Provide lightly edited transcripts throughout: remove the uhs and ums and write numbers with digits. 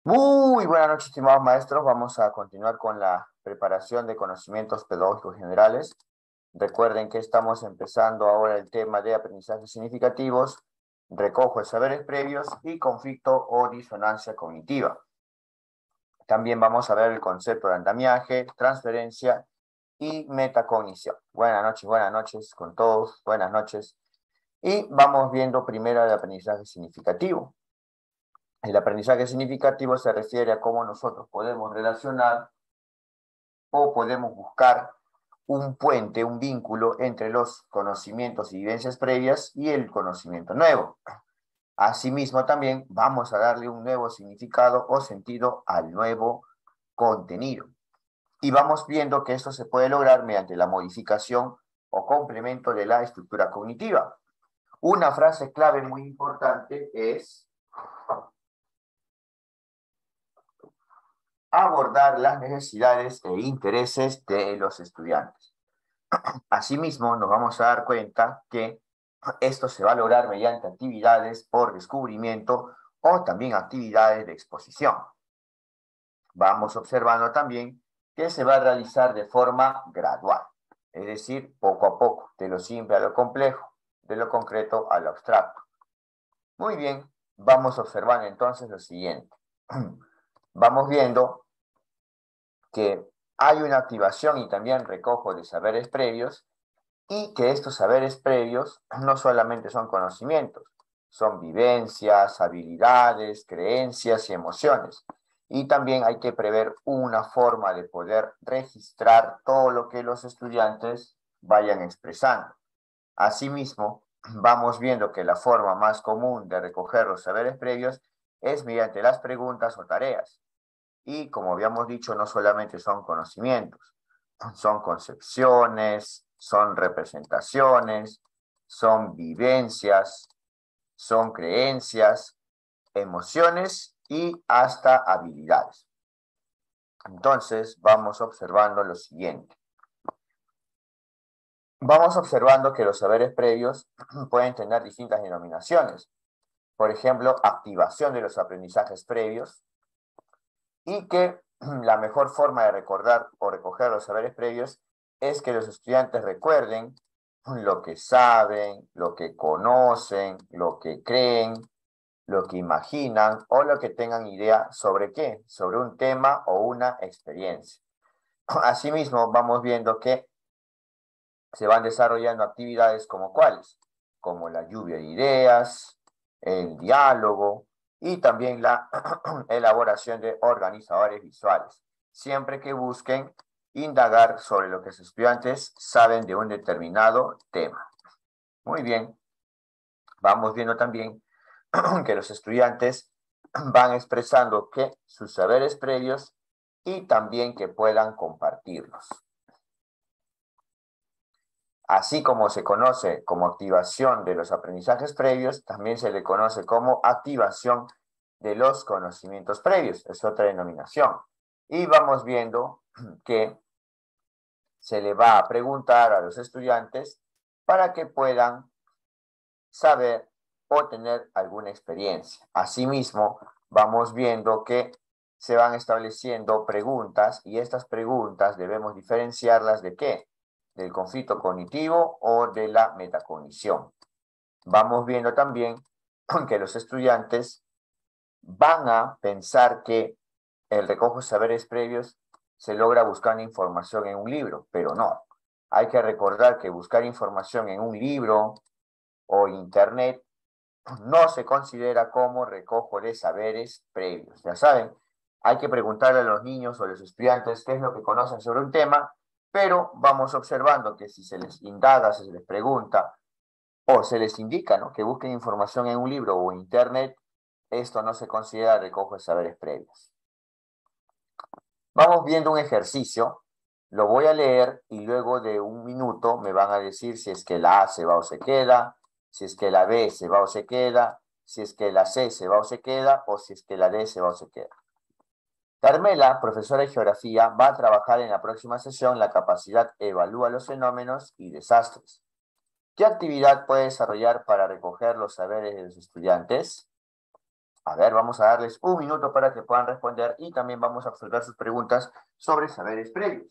Muy buenas noches, estimados maestros. Vamos a continuar con la preparación de conocimientos pedagógicos generales. Recuerden que estamos empezando ahora el tema de aprendizajes significativos, recojo de saberes previos y conflicto o disonancia cognitiva. También vamos a ver el concepto de andamiaje, transferencia y metacognición. Buenas noches con todos, buenas noches. Y vamos viendo primero el aprendizaje significativo. El aprendizaje significativo se refiere a cómo nosotros podemos relacionar o podemos buscar un puente, un vínculo entre los conocimientos y vivencias previas y el conocimiento nuevo. Asimismo, también vamos a darle un nuevo significado o sentido al nuevo contenido. Y vamos viendo que esto se puede lograr mediante la modificación o complemento de la estructura cognitiva. Una frase clave muy importante es abordar las necesidades e intereses de los estudiantes. Asimismo, nos vamos a dar cuenta que esto se va a lograr mediante actividades por descubrimiento o también actividades de exposición. Vamos observando también que se va a realizar de forma gradual, es decir, poco a poco, de lo simple a lo complejo, de lo concreto a lo abstracto. Muy bien, vamos observando entonces lo siguiente. Vamos viendo que hay una activación y también recojo de saberes previos y que estos saberes previos no solamente son conocimientos, son vivencias, habilidades, creencias y emociones. Y también hay que prever una forma de poder registrar todo lo que los estudiantes vayan expresando. Asimismo, vamos viendo que la forma más común de recoger los saberes previos es mediante las preguntas o tareas. Y como habíamos dicho, no solamente son conocimientos, son concepciones, son representaciones, son vivencias, son creencias, emociones y hasta habilidades. Entonces, vamos observando lo siguiente. Vamos observando que los saberes previos pueden tener distintas denominaciones. Por ejemplo, activación de los aprendizajes previos, y que la mejor forma de recordar o recoger los saberes previos es que los estudiantes recuerden lo que saben, lo que conocen, lo que creen, lo que imaginan o lo que tengan idea sobre qué, sobre un tema o una experiencia. Asimismo, vamos viendo que se van desarrollando actividades como cuáles, como la lluvia de ideas, el diálogo y también la elaboración de organizadores visuales, siempre que busquen indagar sobre lo que los estudiantes saben de un determinado tema. Muy bien, vamos viendo también que los estudiantes van expresando que sus saberes previos y también que puedan compartirlos. Así como se conoce como activación de los aprendizajes previos, también se le conoce como activación de los conocimientos previos. Es otra denominación. Y vamos viendo que se le va a preguntar a los estudiantes para que puedan saber o tener alguna experiencia. Asimismo, vamos viendo que se van estableciendo preguntas y estas preguntas debemos diferenciarlas de ¿qué? Del conflicto cognitivo o de la metacognición. Vamos viendo también que los estudiantes van a pensar que el recojo de saberes previos se logra buscando información en un libro, pero no. Hay que recordar que buscar información en un libro o internet no se considera como recojo de saberes previos. Ya saben, hay que preguntarle a los niños o a los estudiantes qué es lo que conocen sobre un tema, pero vamos observando que si se les indaga, si se les pregunta o se les indica, ¿no?, que busquen información en un libro o internet, esto no se considera recojo de saberes previos. Vamos viendo un ejercicio, lo voy a leer y luego de un minuto me van a decir si es que la A se va o se queda, si es que la B se va o se queda, si es que la C se va o se queda, o si es que la D se va o se queda. Carmela, profesora de geografía, va a trabajar en la próxima sesión la capacidad evalúa los fenómenos y desastres. ¿Qué actividad puede desarrollar para recoger los saberes de los estudiantes? A ver, vamos a darles un minuto para que puedan responder y también vamos a observar sus preguntas sobre saberes previos.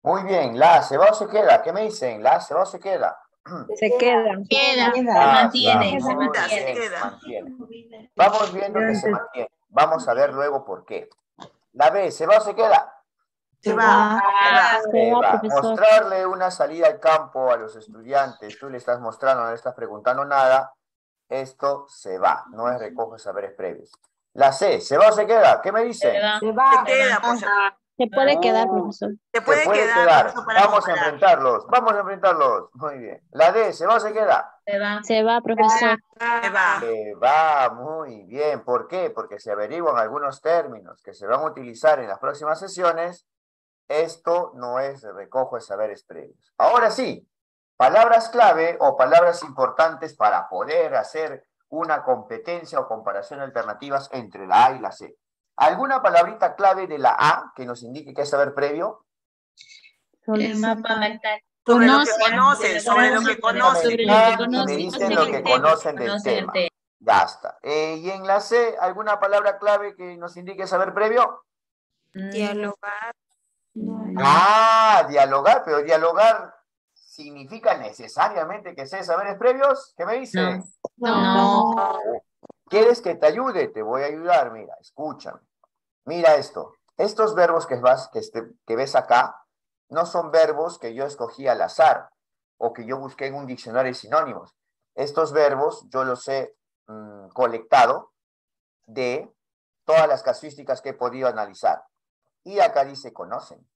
Muy bien, ¿se va o se queda? ¿Qué me dicen? ¿Se va o se queda? Se queda. Queda, se Se mantiene. mantiene. Vamos viendo que se mantiene. Vamos a ver luego por qué. La B, ¿se va o se queda? Se va. Se va. profesor. Mostrarle una salida al campo a los estudiantes. Tú le estás mostrando, no le estás preguntando nada. Esto se va. No es recoge saberes previos. La C, ¿se va o se queda? ¿Qué me dicen? Se va. Se queda, pues. Se puede quedar, profesor. Se puede quedar. Profesor, para Vamos a mejorar. enfrentarlos. Vamos a enfrentarlos. Muy bien. La D, ¿se va o se queda? Se va, profesor. Se va. Se va, muy bien. ¿Por qué? Porque se averiguan algunos términos que se van a utilizar en las próximas sesiones. Esto no es recojo de saberes previos. Ahora sí, palabras clave o palabras importantes para poder hacer una competencia o comparación de alternativas entre la A y la C. ¿Alguna palabrita clave de la A que nos indique que es saber previo? El mapa mental. Sobre lo que conocen, sobre lo que conocen. Sobre lo que Y me conocen. dicen lo que conocen del tema. Ya está. Y en la C, ¿alguna palabra clave que nos indique saber previo? Dialogar. Dialogar, pero dialogar significa necesariamente que sé saberes previos. ¿Qué me dice? No. ¿Quieres que te ayude? Te voy a ayudar. Mira, escúchame. Mira esto. Estos verbos que ves acá no son verbos que yo escogí al azar o que yo busqué en un diccionario de sinónimos. Estos verbos yo los he colectado de todas las casuísticas que he podido analizar. Y acá dice conocen,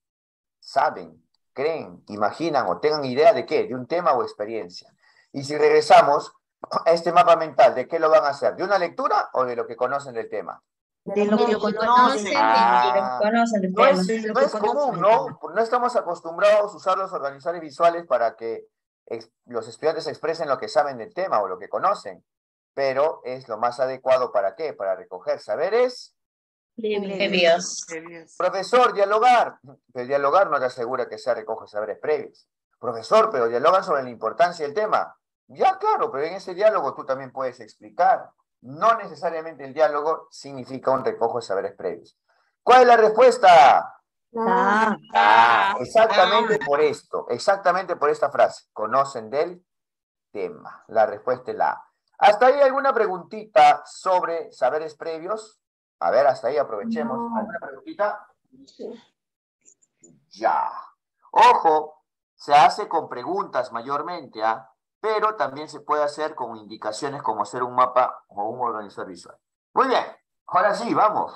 saben, creen, imaginan o tengan idea de qué, de un tema o experiencia. Y si regresamos a este mapa mental, ¿de qué lo van a hacer? ¿De una lectura o de lo que conocen del tema? De lo que conocen. No es común, ¿no? No estamos acostumbrados a usar los organizadores visuales para que los estudiantes expresen lo que saben del tema o lo que conocen, pero es lo más adecuado ¿para qué? Para recoger saberes Previos. Profesor, dialogar. Pero dialogar no te asegura que sea recoge saberes previos. Profesor, pero dialogan sobre la importancia del tema. Ya, claro, pero en ese diálogo tú también puedes explicar. No necesariamente el diálogo significa un recojo de saberes previos. ¿Cuál es la respuesta? Exactamente por esto, exactamente por esta frase. Conocen del tema. La respuesta es la A. ¿Hasta ahí alguna preguntita sobre saberes previos? A ver, hasta ahí aprovechemos. ¿Alguna preguntita? Ya. Ojo, se hace con preguntas mayormente, pero también se puede hacer con indicaciones como hacer un mapa o un organizador visual. Muy bien, ahora sí, vamos.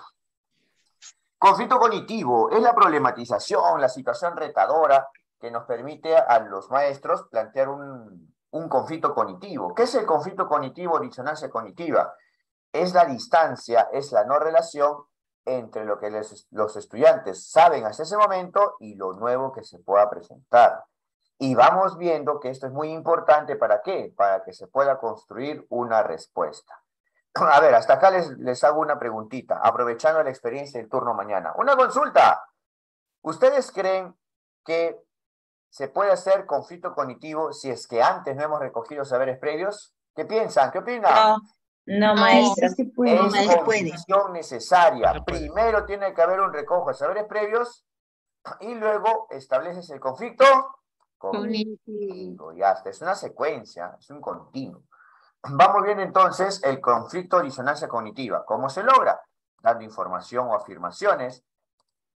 Conflicto cognitivo es la problematización, la situación retadora que nos permite a los maestros plantear un conflicto cognitivo. ¿Qué es el conflicto cognitivo o disonancia cognitiva? Es la distancia, es la no relación entre lo que los estudiantes saben hasta ese momento y lo nuevo que se pueda presentar. Y vamos viendo que esto es muy importante, ¿para qué? Para que se pueda construir una respuesta. A ver, hasta acá les hago una preguntita, aprovechando la experiencia del turno mañana. Una consulta. ¿Ustedes creen que se puede hacer conflicto cognitivo si es que antes no hemos recogido saberes previos? ¿Qué piensan? ¿Qué opinan? No, no, maestro. Es condición necesaria. Primero tiene que haber un recojo de saberes previos y luego estableces el conflicto cognitivo. Ya está, es una secuencia, es un continuo. Vamos bien entonces el conflicto de disonancia cognitiva. ¿Cómo se logra? Dando información o afirmaciones.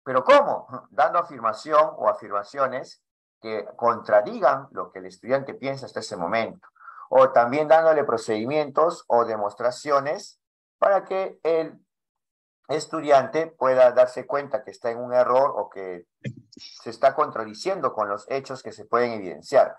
¿Pero cómo? Dando afirmación o afirmaciones que contradigan lo que el estudiante piensa hasta ese momento. O también dándole procedimientos o demostraciones para que el estudiante pueda darse cuenta que está en un error o que se está contradiciendo con los hechos que se pueden evidenciar.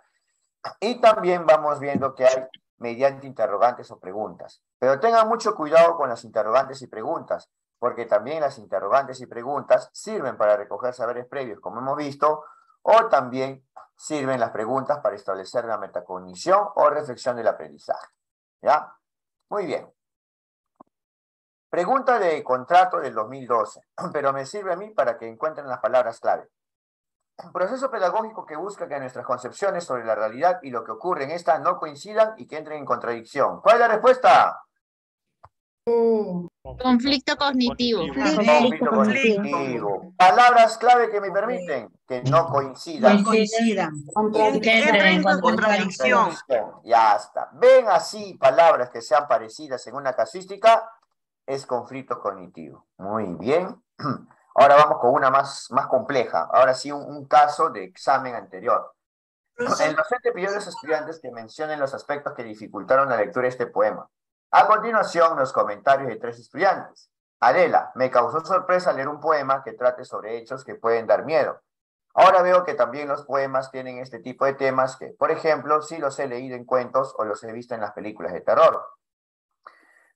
Y también vamos viendo que hay mediante interrogantes o preguntas. Pero tengan mucho cuidado con las interrogantes y preguntas, porque también las interrogantes y preguntas sirven para recoger saberes previos, como hemos visto, o también sirven las preguntas para establecer la metacognición o reflexión del aprendizaje. ¿Ya? Muy bien. Pregunta de contrato del 2012, pero me sirve a mí para que encuentren las palabras clave. Un proceso pedagógico que busca que nuestras concepciones sobre la realidad y lo que ocurre en esta no coincidan y que entren en contradicción. ¿Cuál es la respuesta? Conflicto cognitivo. Conflicto cognitivo. Palabras clave que me permiten que no coincidan. Entra en contradicción. Ya está. ¿Ven así palabras que sean parecidas en una casuística? Es conflicto cognitivo. Muy bien. Ahora vamos con una más compleja. Ahora sí, un caso de examen anterior. El docente pidió a los estudiantes que mencionen los aspectos que dificultaron la lectura de este poema. A continuación, los comentarios de 3 estudiantes. Adela, me causó sorpresa leer un poema que trate sobre hechos que pueden dar miedo. Ahora veo que también los poemas tienen este tipo de temas que, por ejemplo, sí los he leído en cuentos o los he visto en las películas de terror.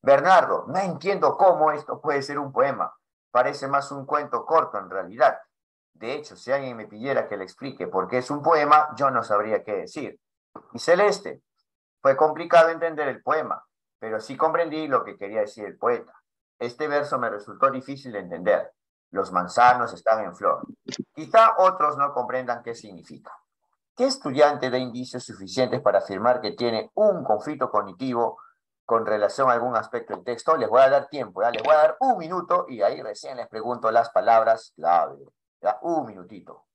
Bernardo, no entiendo cómo esto puede ser un poema. Parece más un cuento corto en realidad. De hecho, si alguien me pidiera que le explique por qué es un poema, yo no sabría qué decir. Y Celeste, fue complicado entender el poema, pero sí comprendí lo que quería decir el poeta. Este verso me resultó difícil de entender. Los manzanos están en flor. Quizá otros no comprendan qué significa. ¿Qué estudiante da indicios suficientes para afirmar que tiene un conflicto cognitivo con relación a algún aspecto del texto? Les voy a dar tiempo, ¿ya? Les voy a dar 1 minuto y ahí recién les pregunto las palabras clave. ¿Ya? 1 minutito.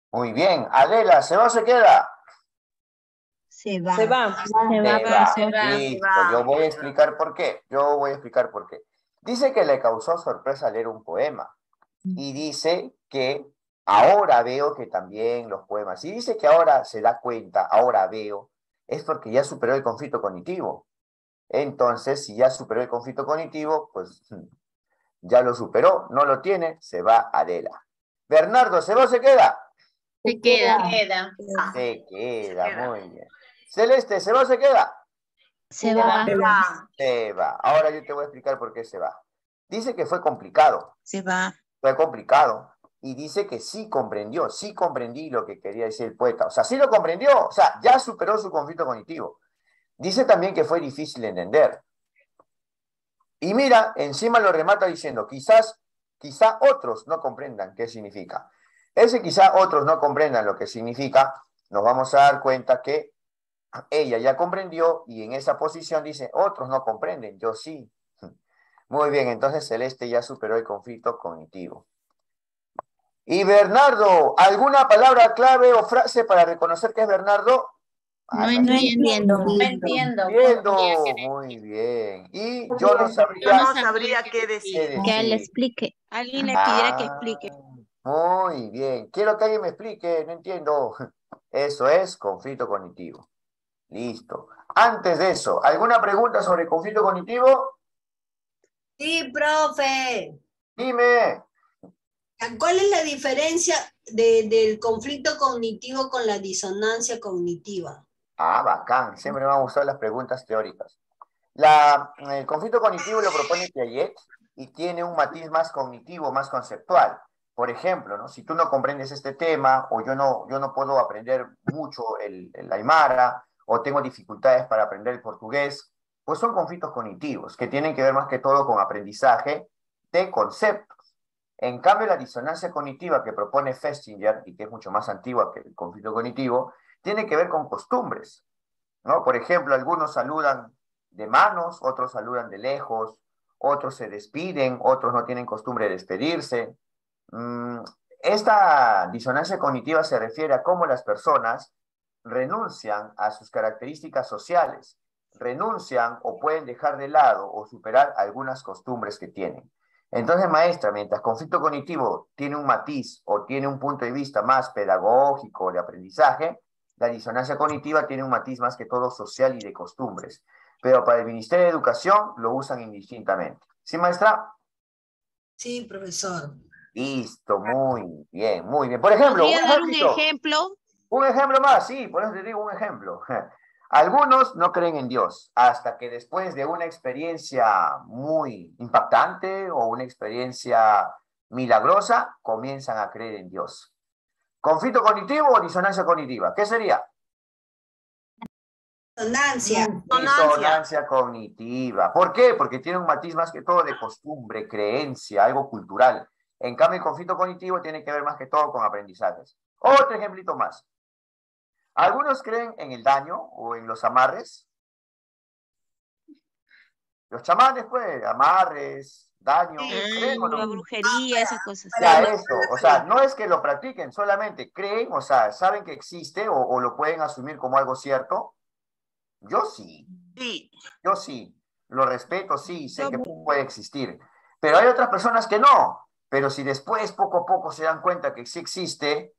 Muy bien. Adela, ¿se va o se queda? Se va. Se va. Listo, yo voy a explicar por qué. Dice que le causó sorpresa leer un poema. Y dice que ahora veo que también los poemas. Y dice que ahora se da cuenta, ahora veo, es porque ya superó el conflicto cognitivo. Entonces, si ya superó el conflicto cognitivo, pues ya lo superó, no lo tiene, se va Adela. Bernardo, ¿se va o se queda? Se queda. Se queda, muy bien. Celeste, ¿se va o se queda? Se va. Se va. Ahora yo te voy a explicar por qué se va. Dice que fue complicado. Se va. Fue complicado. Y dice que sí comprendió, sí comprendí lo que quería decir el poeta. O sea, sí lo comprendió. O sea, ya superó su conflicto cognitivo. Dice también que fue difícil de entender. Y mira, encima lo remata diciendo, quizá otros no comprendan qué significa. Ese quizá otros no comprendan lo que significa, nos vamos a dar cuenta que Ella ya comprendió y en esa posición dice, otros no comprenden, yo sí. Muy bien, entonces Celeste ya superó el conflicto cognitivo. Y Bernardo, ¿alguna palabra clave o frase para reconocer que es Bernardo? No No entiendo. No entiendo. entiendo. Muy bien. Y yo no Yo sabría no sabría qué qué decir. Que él decir. explique. Alguien le pidiera que Ah, explique. muy bien. Quiero que alguien me explique, no entiendo. Eso es conflicto cognitivo. Listo. Antes de eso, ¿alguna pregunta sobre conflicto cognitivo? Sí, profe. Dime. ¿Cuál es la diferencia del conflicto cognitivo con la disonancia cognitiva? Ah, bacán. Siempre me han gustado las preguntas teóricas. El conflicto cognitivo lo propone Piaget y tiene un matiz más cognitivo, más conceptual. Por ejemplo, ¿no? Si tú no comprendes este tema o yo no puedo aprender mucho el aymara o tengo dificultades para aprender el portugués, pues son conflictos cognitivos que tienen que ver más que todo con aprendizaje de conceptos. En cambio, la disonancia cognitiva que propone Festinger y que es mucho más antigua que el conflicto cognitivo, tiene que ver con costumbres, ¿no? Por ejemplo, algunos saludan de manos, otros saludan de lejos, otros se despiden, otros no tienen costumbre de despedirse. Mm, Esta disonancia cognitiva se refiere a cómo las personas renuncian a sus características sociales, renuncian o pueden dejar de lado o superar algunas costumbres que tienen. Entonces, maestra, mientras conflicto cognitivo tiene un matiz o tiene un punto de vista más pedagógico de aprendizaje, la disonancia cognitiva tiene un matiz más que todo social y de costumbres. Pero para el Ministerio de Educación lo usan indistintamente. ¿Sí, maestra? Sí, profesor. Listo, muy bien, muy bien. Por ejemplo, ¿Podría dar un ejemplo? un ejemplo más, sí, por eso te digo un ejemplo. Algunos no creen en Dios hasta que después de una experiencia muy impactante o una experiencia milagrosa comienzan a creer en Dios. ¿Conflicto cognitivo o disonancia cognitiva? ¿Qué sería? Disonancia. Disonancia cognitiva. ¿Por qué? Porque tiene un matiz más que todo de costumbre, creencia, algo cultural. En cambio, el conflicto cognitivo tiene que ver más que todo con aprendizajes. Otro ejemplito más. Algunos creen en el daño o en los amarres. Los chamanes, pues, amarres, daño, ¿creen o La no? brujería, esas cosas. Ya, eso, o sea, no es que lo practiquen, solamente creen, o sea, saben que existe o lo pueden asumir como algo cierto. Yo sí. Sí. Yo sí, lo respeto, sí, sé Yo- que puede existir, pero hay otras personas que no. Pero si después poco a poco se dan cuenta que sí existe,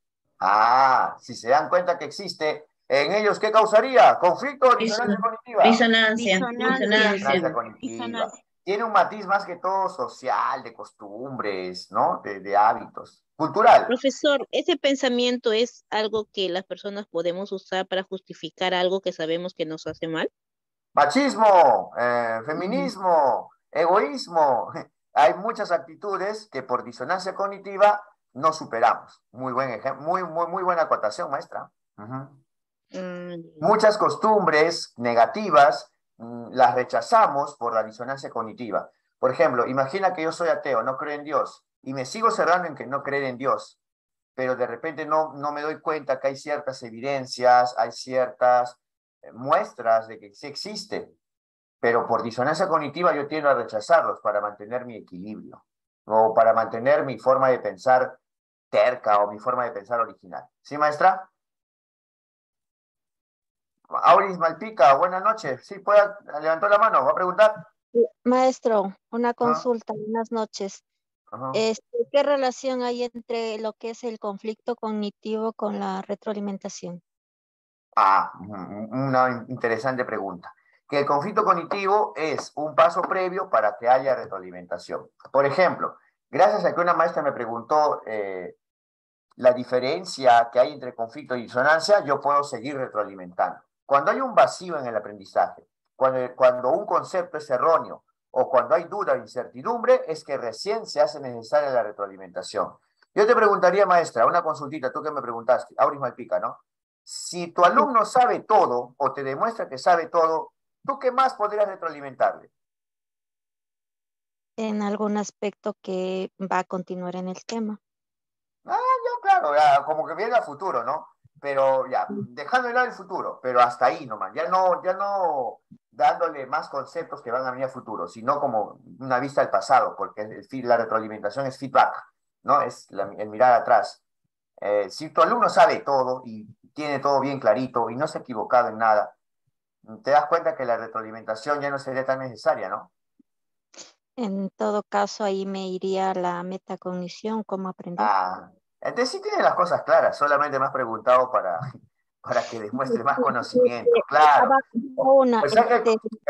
si se dan cuenta que existe, ¿en ellos qué causaría? ¿Conflicto o disonancia cognitiva? Disonancia. Disonancia cognitiva. Disonancia. Tiene un matiz más que todo social, de costumbres, ¿no? De hábitos. Cultural. Profesor, ese pensamiento es algo que las personas podemos usar para justificar algo que sabemos que nos hace mal. Machismo, feminismo, egoísmo. Hay muchas actitudes que por disonancia cognitiva no superamos. Muy buen ejemplo, muy buena acotación, maestra. Muchas costumbres negativas las rechazamos por la disonancia cognitiva. Por ejemplo, imagina que yo soy ateo, no creo en Dios, y me sigo cerrando en que no creer en Dios, pero de repente no me doy cuenta que hay ciertas evidencias, hay ciertas muestras de que sí existe, pero por disonancia cognitiva yo tiendo a rechazarlos para mantener mi equilibrio o para mantener mi forma de pensar terca o mi forma de pensar original. ¿Sí, maestra? Auris Malpica, buenas noches. Sí, levantó la mano, va a preguntar. Maestro, una Ajá, consulta, buenas noches. ajá. ¿Qué relación hay entre lo que es el conflicto cognitivo con la retroalimentación? Una interesante pregunta. Que el conflicto cognitivo es un paso previo para que haya retroalimentación. Por ejemplo, gracias a que una maestra me preguntó la diferencia que hay entre conflicto y disonancia, yo puedo seguir retroalimentando. Cuando hay un vacío en el aprendizaje, cuando un concepto es erróneo o cuando hay duda o incertidumbre, es que recién se hace necesaria la retroalimentación. Yo te preguntaría, maestra, una consultita, tú que me preguntaste, Auris Malpica, ¿no? Si tu alumno sabe todo o te demuestra que sabe todo, ¿tú qué más podrías retroalimentarle? En algún aspecto que va a continuar en el tema. Yo, claro, ya, como que viene a futuro, ¿no? pero ya, dejando de lado el futuro, pero hasta ahí nomás, ya no dándole más conceptos que van a venir a futuro, sino como una vista al pasado, porque la retroalimentación es feedback, ¿no? Es el mirar atrás. Si tu alumno sabe todo y tiene todo bien clarito y no se ha equivocado en nada, te das cuenta que la retroalimentación ya no sería tan necesaria, ¿no? En todo caso, ahí me iría a la metacognición, cómo aprender. Ah, entonces sí tiene las cosas claras, solamente me has preguntado para que demuestre más conocimiento, claro. Una, O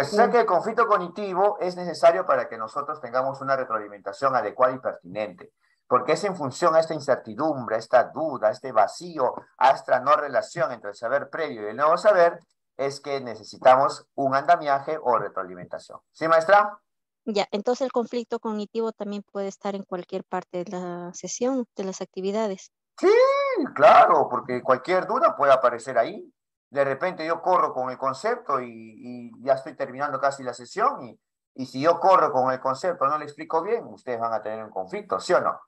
sea que el conflicto cognitivo es necesario para que nosotros tengamos una retroalimentación adecuada y pertinente, porque es en función a esta incertidumbre, a esta duda, a este vacío, a esta no relación entre el saber previo y el nuevo saber, es que necesitamos un andamiaje o retroalimentación. ¿Sí, maestra? ya, entonces el conflicto cognitivo también puede estar en cualquier parte de la sesión, de las actividades. Sí, claro, porque cualquier duda puede aparecer ahí. De repente yo corro con el concepto y ya estoy terminando casi la sesión y si yo corro con el concepto no le explico bien, ustedes van a tener un conflicto, ¿sí o no?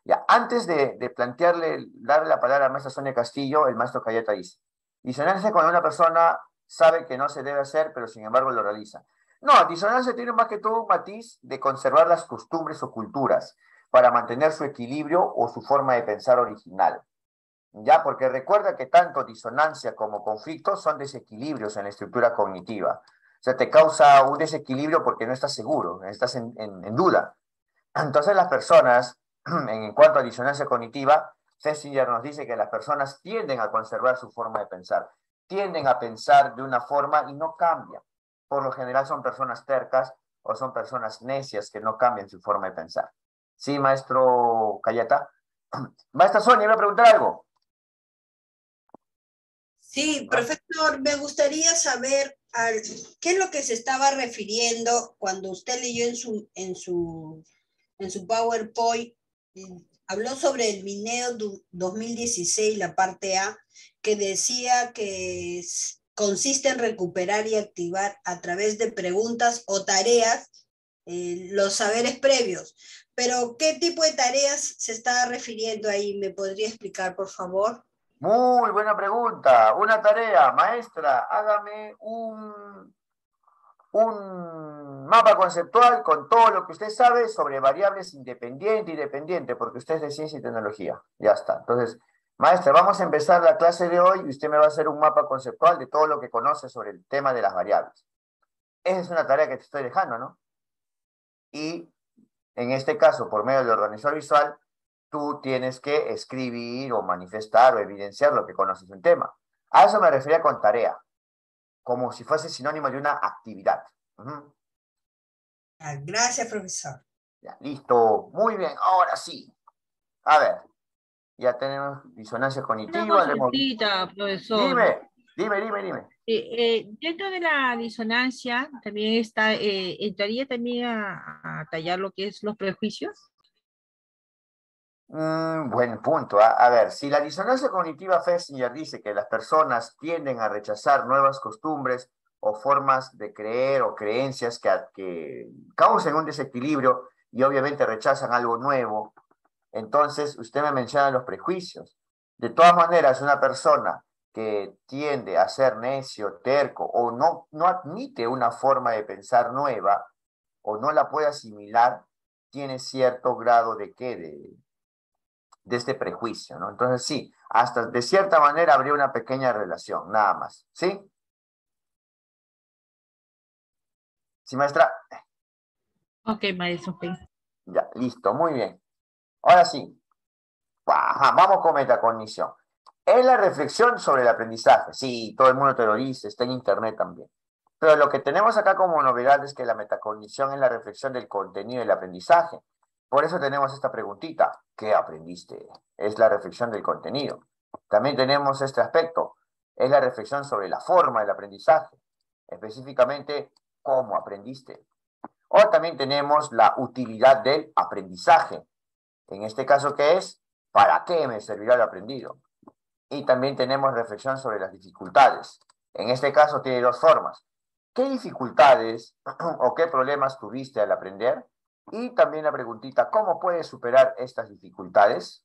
Ya, antes de darle la palabra a la maestra Sonia Castillo, el maestro Cayeta dice, disonancia cuando una persona sabe que no se debe hacer, pero sin embargo lo realiza. No, disonancia tiene más que todo un matiz de conservar las costumbres o culturas para mantener su equilibrio o su forma de pensar original. ¿Ya? Porque recuerda que tanto disonancia como conflicto son desequilibrios en la estructura cognitiva. O sea, te causa un desequilibrio porque no estás seguro, estás en duda. Entonces las personas, en cuanto a disonancia cognitiva, Festinger nos dice que las personas tienden a conservar su forma de pensar, tienden a pensar de una forma y no cambian. Por lo general son personas tercas o son personas necias que no cambian su forma de pensar. ¿Sí, maestro Cayeta? Maestra Sonia, ¿me va a preguntar algo? Sí, profesor, me gustaría saber qué es lo que se estaba refiriendo cuando usted leyó en su PowerPoint, habló sobre el Mineo 2016, la parte A, que decía que consiste en recuperar y activar a través de preguntas o tareas los saberes previos. Pero, ¿qué tipo de tareas se está refiriendo ahí? ¿Me podría explicar, por favor? Muy buena pregunta. Una tarea, maestra, hágame un mapa conceptual con todo lo que usted sabe sobre variables independiente y dependiente, porque usted es de ciencia y tecnología. Ya está. Entonces, maestra, vamos a empezar la clase de hoy y usted me va a hacer un mapa conceptual de todo lo que conoce sobre el tema de las variables. Esa es una tarea que te estoy dejando, ¿no? Y en este caso, por medio del organizador visual, tú tienes que escribir o manifestar o evidenciar lo que conoces del tema. A eso me refería con tarea, como si fuese sinónimo de una actividad. Gracias, profesor. Ya, listo, muy bien, ahora sí. A ver, ya tenemos disonancia cognitiva. Una consultita, profesor. Dime. Dentro de la disonancia también entraría también a tallar lo que es los prejuicios. Buen punto. A ver, si la disonancia cognitiva Festinger dice que las personas tienden a rechazar nuevas costumbres o formas de creer o creencias que causen un desequilibrio y obviamente rechazan algo nuevo, entonces usted me menciona los prejuicios. De todas maneras, una persona que tiende a ser necio, terco o no admite una forma de pensar nueva o no la puede asimilar, tiene cierto grado de este prejuicio, ¿no? Entonces sí, hasta de cierta manera habría una pequeña relación, nada más, ¿sí? ¿Sí, maestra? Ok, maestro, ok. Ya, listo, muy bien. Ahora sí, vamos con metacognición. Es la reflexión sobre el aprendizaje. Sí, todo el mundo te lo dice, está en internet también. Pero lo que tenemos acá como novedad es que la metacognición es la reflexión del contenido del aprendizaje. Por eso tenemos esta preguntita, ¿qué aprendiste? Es la reflexión del contenido. También tenemos este aspecto, es la reflexión sobre la forma del aprendizaje, específicamente, ¿cómo aprendiste? O también tenemos la utilidad del aprendizaje. En este caso, ¿qué es? ¿Para qué me servirá lo aprendido? Y también tenemos reflexión sobre las dificultades. En este caso tiene dos formas. ¿Qué dificultades o qué problemas tuviste al aprender? Y también la preguntita, ¿cómo puedes superar estas dificultades?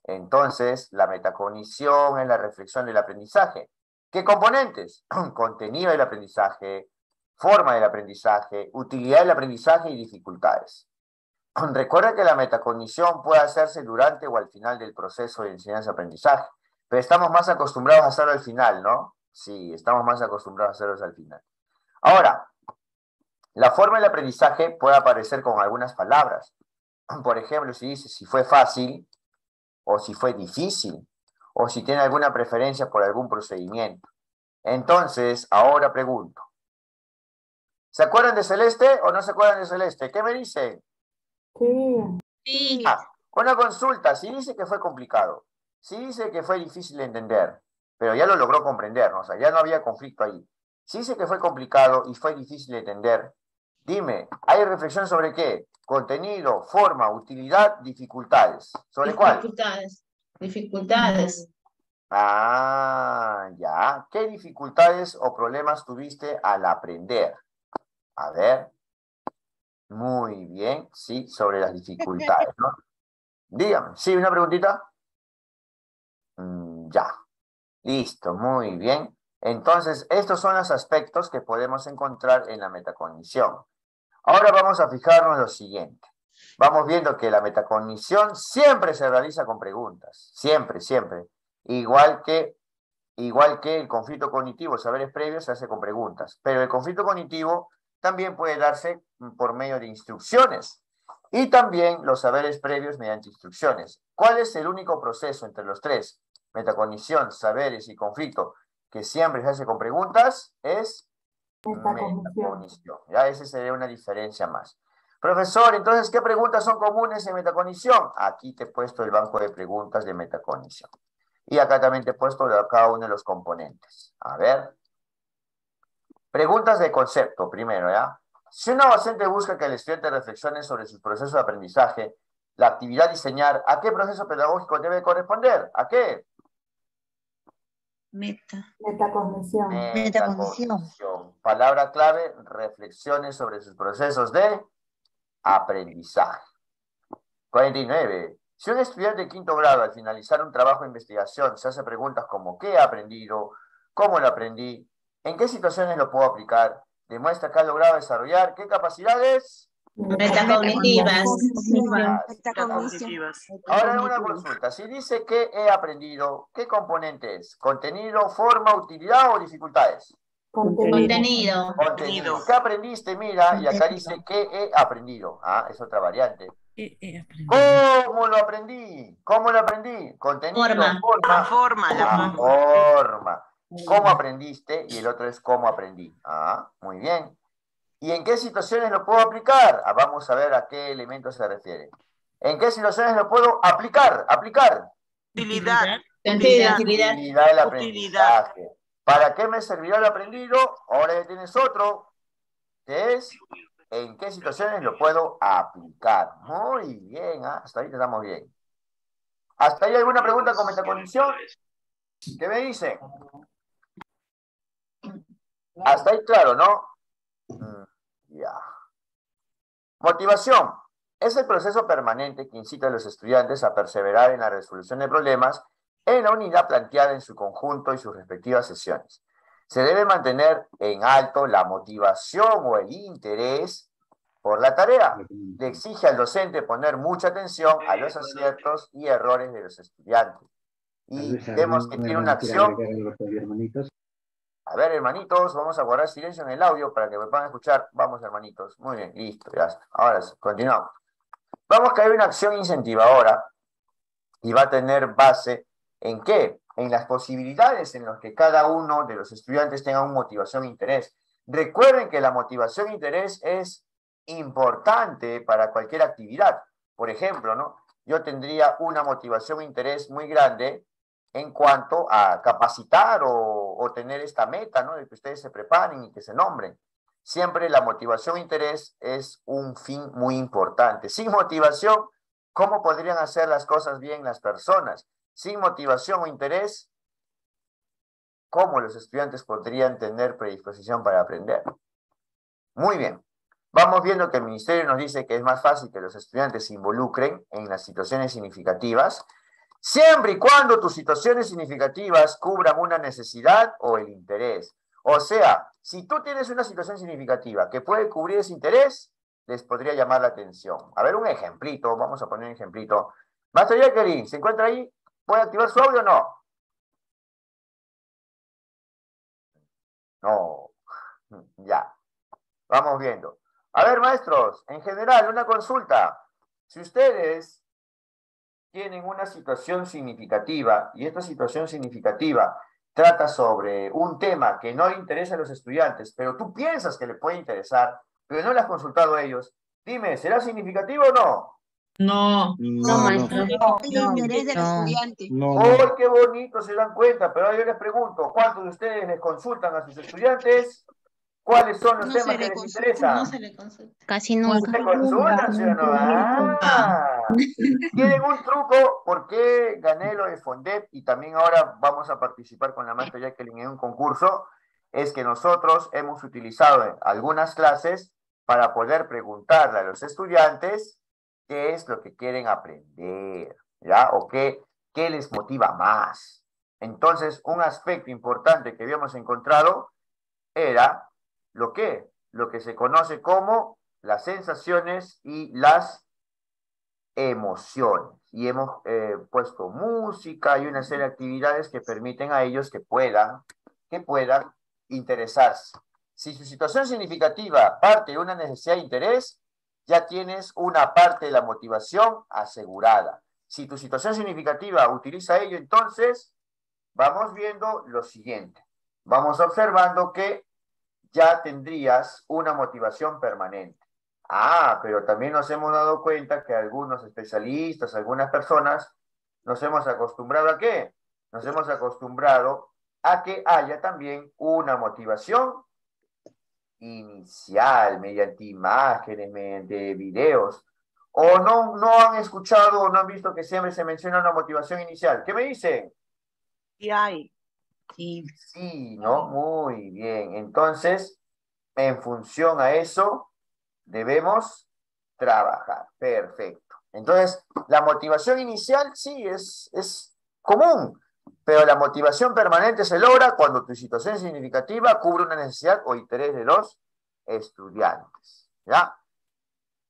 Entonces, la metacognición es la reflexión del aprendizaje. ¿Qué componentes? Contenido del aprendizaje, forma del aprendizaje, utilidad del aprendizaje y dificultades. Recuerda que la metacognición puede hacerse durante o al final del proceso de enseñanza-aprendizaje, pero estamos más acostumbrados a hacerlo al final, ¿no? Sí, estamos más acostumbrados a hacerlo al final. Ahora, la forma del aprendizaje puede aparecer con algunas palabras. Por ejemplo, si dice si fue fácil, o si fue difícil, o si tiene alguna preferencia por algún procedimiento. Entonces, ahora pregunto. ¿Se acuerdan de Celeste o no se acuerdan de Celeste? ¿Qué me dicen? Sí. Una consulta, si dice que fue complicado, si dice que fue difícil de entender, pero ya lo logró comprender, ¿no? O sea, ya no había conflicto ahí. Si dice que fue complicado y fue difícil de entender, dime, ¿hay reflexión sobre qué? Contenido, forma, utilidad, dificultades. ¿Sobre cuál? Dificultades. Ah, ya. ¿Qué dificultades o problemas tuviste al aprender? A ver. Muy bien, sí, sobre las dificultades, ¿no? Dígame, ¿sí? ¿Una preguntita? Ya. Listo, muy bien. Entonces, estos son los aspectos que podemos encontrar en la metacognición. Ahora vamos a fijarnos en lo siguiente. Vamos viendo que la metacognición siempre se realiza con preguntas. Siempre, siempre. Igual que el conflicto cognitivo, saberes previos, se hace con preguntas. Pero el conflicto cognitivo también puede darse por medio de instrucciones. Y también los saberes previos mediante instrucciones. ¿Cuál es el único proceso entre los tres? Metacognición, saberes y conflicto, que siempre se hace con preguntas, es metacognición. Ya, esa sería una diferencia más. Profesor, entonces, ¿qué preguntas son comunes en metacognición? Aquí te he puesto el banco de preguntas de metacognición. Y acá también te he puesto cada uno de los componentes. A ver. Preguntas de concepto, primero, ¿ya? Si una docente busca que el estudiante reflexione sobre sus procesos de aprendizaje, la actividad diseñar, ¿a qué proceso pedagógico debe corresponder? ¿A qué? Metacognición. Metacognición. Palabra clave, reflexiones sobre sus procesos de aprendizaje. 49. Si un estudiante de quinto grado al finalizar un trabajo de investigación se hace preguntas como ¿qué he aprendido? ¿Cómo lo aprendí? ¿En qué situaciones lo puedo aplicar? Demuestra que ha logrado desarrollar ¿qué capacidades? Metacognitivas. Ahora una consulta. Si dice que he aprendido, ¿qué componente es? ¿Contenido, forma, utilidad o dificultades? Contenido. Contenido. ¿Qué aprendiste? Mira, y acá dice que he aprendido. Ah, es otra variante. ¿Cómo lo aprendí? ¿Cómo lo aprendí? Contenido, forma. ¿Cómo aprendiste? Y el otro es cómo aprendí. Ah, muy bien. ¿Y en qué situaciones lo puedo aplicar? Ah, vamos a ver a qué elemento se refiere. ¿En qué situaciones lo puedo aplicar? Utilidad. Utilidad del aprendizaje. ¿Para qué me servirá el aprendido? Ahora ya tienes otro, que es ¿en qué situaciones lo puedo aplicar? Muy bien, ¿ah? Hasta ahí estamos bien. ¿Hasta ahí alguna pregunta con metacognición? ¿Qué me dicen? Hasta ahí claro, ¿no? Ya. Motivación. Es el proceso permanente que incita a los estudiantes a perseverar en la resolución de problemas en la unidad planteada en su conjunto y sus respectivas sesiones. Se debe mantener en alto la motivación o el interés por la tarea. Le exige al docente poner mucha atención a los aciertos y errores de los estudiantes. Y vemos que tiene una acción. A ver, hermanitos, vamos a guardar silencio en el audio para que me puedan escuchar. Vamos, hermanitos. Muy bien, listo, ya está. Ahora sí, continuamos. Vamos que hay una acción incentivadora y va a tener base ¿en qué? En las posibilidades en las que cada uno de los estudiantes tenga una motivación e interés. Recuerden que la motivación e interés es importante para cualquier actividad. Por ejemplo, ¿no? Yo tendría una motivación e interés muy grande en cuanto a capacitar o tener esta meta, ¿no? De que ustedes se preparen y que se nombren. Siempre la motivación e interés es un fin muy importante. Sin motivación, ¿cómo podrían hacer las cosas bien las personas? Sin motivación o interés, ¿cómo los estudiantes podrían tener predisposición para aprender? Muy bien. Vamos viendo que el ministerio nos dice que es más fácil que los estudiantes se involucren en las situaciones significativas Siempre y cuando tus situaciones significativas cubran una necesidad o el interés. O sea, si tú tienes una situación significativa que puede cubrir ese interés, les podría llamar la atención. A ver, un ejemplito, vamos a poner un ejemplito. Maestra Jacqueline, ¿se encuentra ahí? ¿Puede activar su audio o no? No. Ya. Vamos viendo. A ver, maestros, en general, una consulta. Si ustedes tienen una situación significativa, y esta situación significativa trata sobre un tema que no le interesa a los estudiantes, pero tú piensas que le puede interesar, pero no le has consultado a ellos, dime, ¿será significativo o no? No, maestro. Interés del estudiante. ¡Ay, qué bonito! Se dan cuenta, pero yo les pregunto, ¿cuántos de ustedes les consultan a sus estudiantes? ¿Cuáles son los temas que les interesan? Casi ¿Se nunca. consultan, sí o no? ¿Tienen un truco? ¿Por qué gané lo de Fondep? Y también ahora vamos a participar con la maestra Jacqueline en un concurso. Es que nosotros hemos utilizado en algunas clases para poder preguntarle a los estudiantes qué es lo que quieren aprender, ¿ya? O qué les motiva más. Entonces, un aspecto importante que habíamos encontrado era lo que se conoce como las sensaciones y las emociones. Y hemos puesto música y una serie de actividades que permiten a ellos que puedan interesarse. Si su situación significativa parte de una necesidad de interés, ya tienes una parte de la motivación asegurada. Si tu situación significativa utiliza ello, entonces vamos viendo lo siguiente. Vamos observando que ya tendrías una motivación permanente. Pero también nos hemos dado cuenta que algunos especialistas, algunas personas, nos hemos acostumbrado ¿a qué? Nos hemos acostumbrado a que haya también una motivación inicial, mediante imágenes, mediante videos, o no han escuchado o no han visto que siempre se menciona una motivación inicial. ¿Qué me dicen? Sí hay. Sí, ¿no? Muy bien. Entonces, en función a eso, debemos trabajar. Perfecto. Entonces, la motivación inicial sí es común, pero la motivación permanente se logra cuando tu situación significativa cubre una necesidad o interés de los estudiantes. ¿Ya?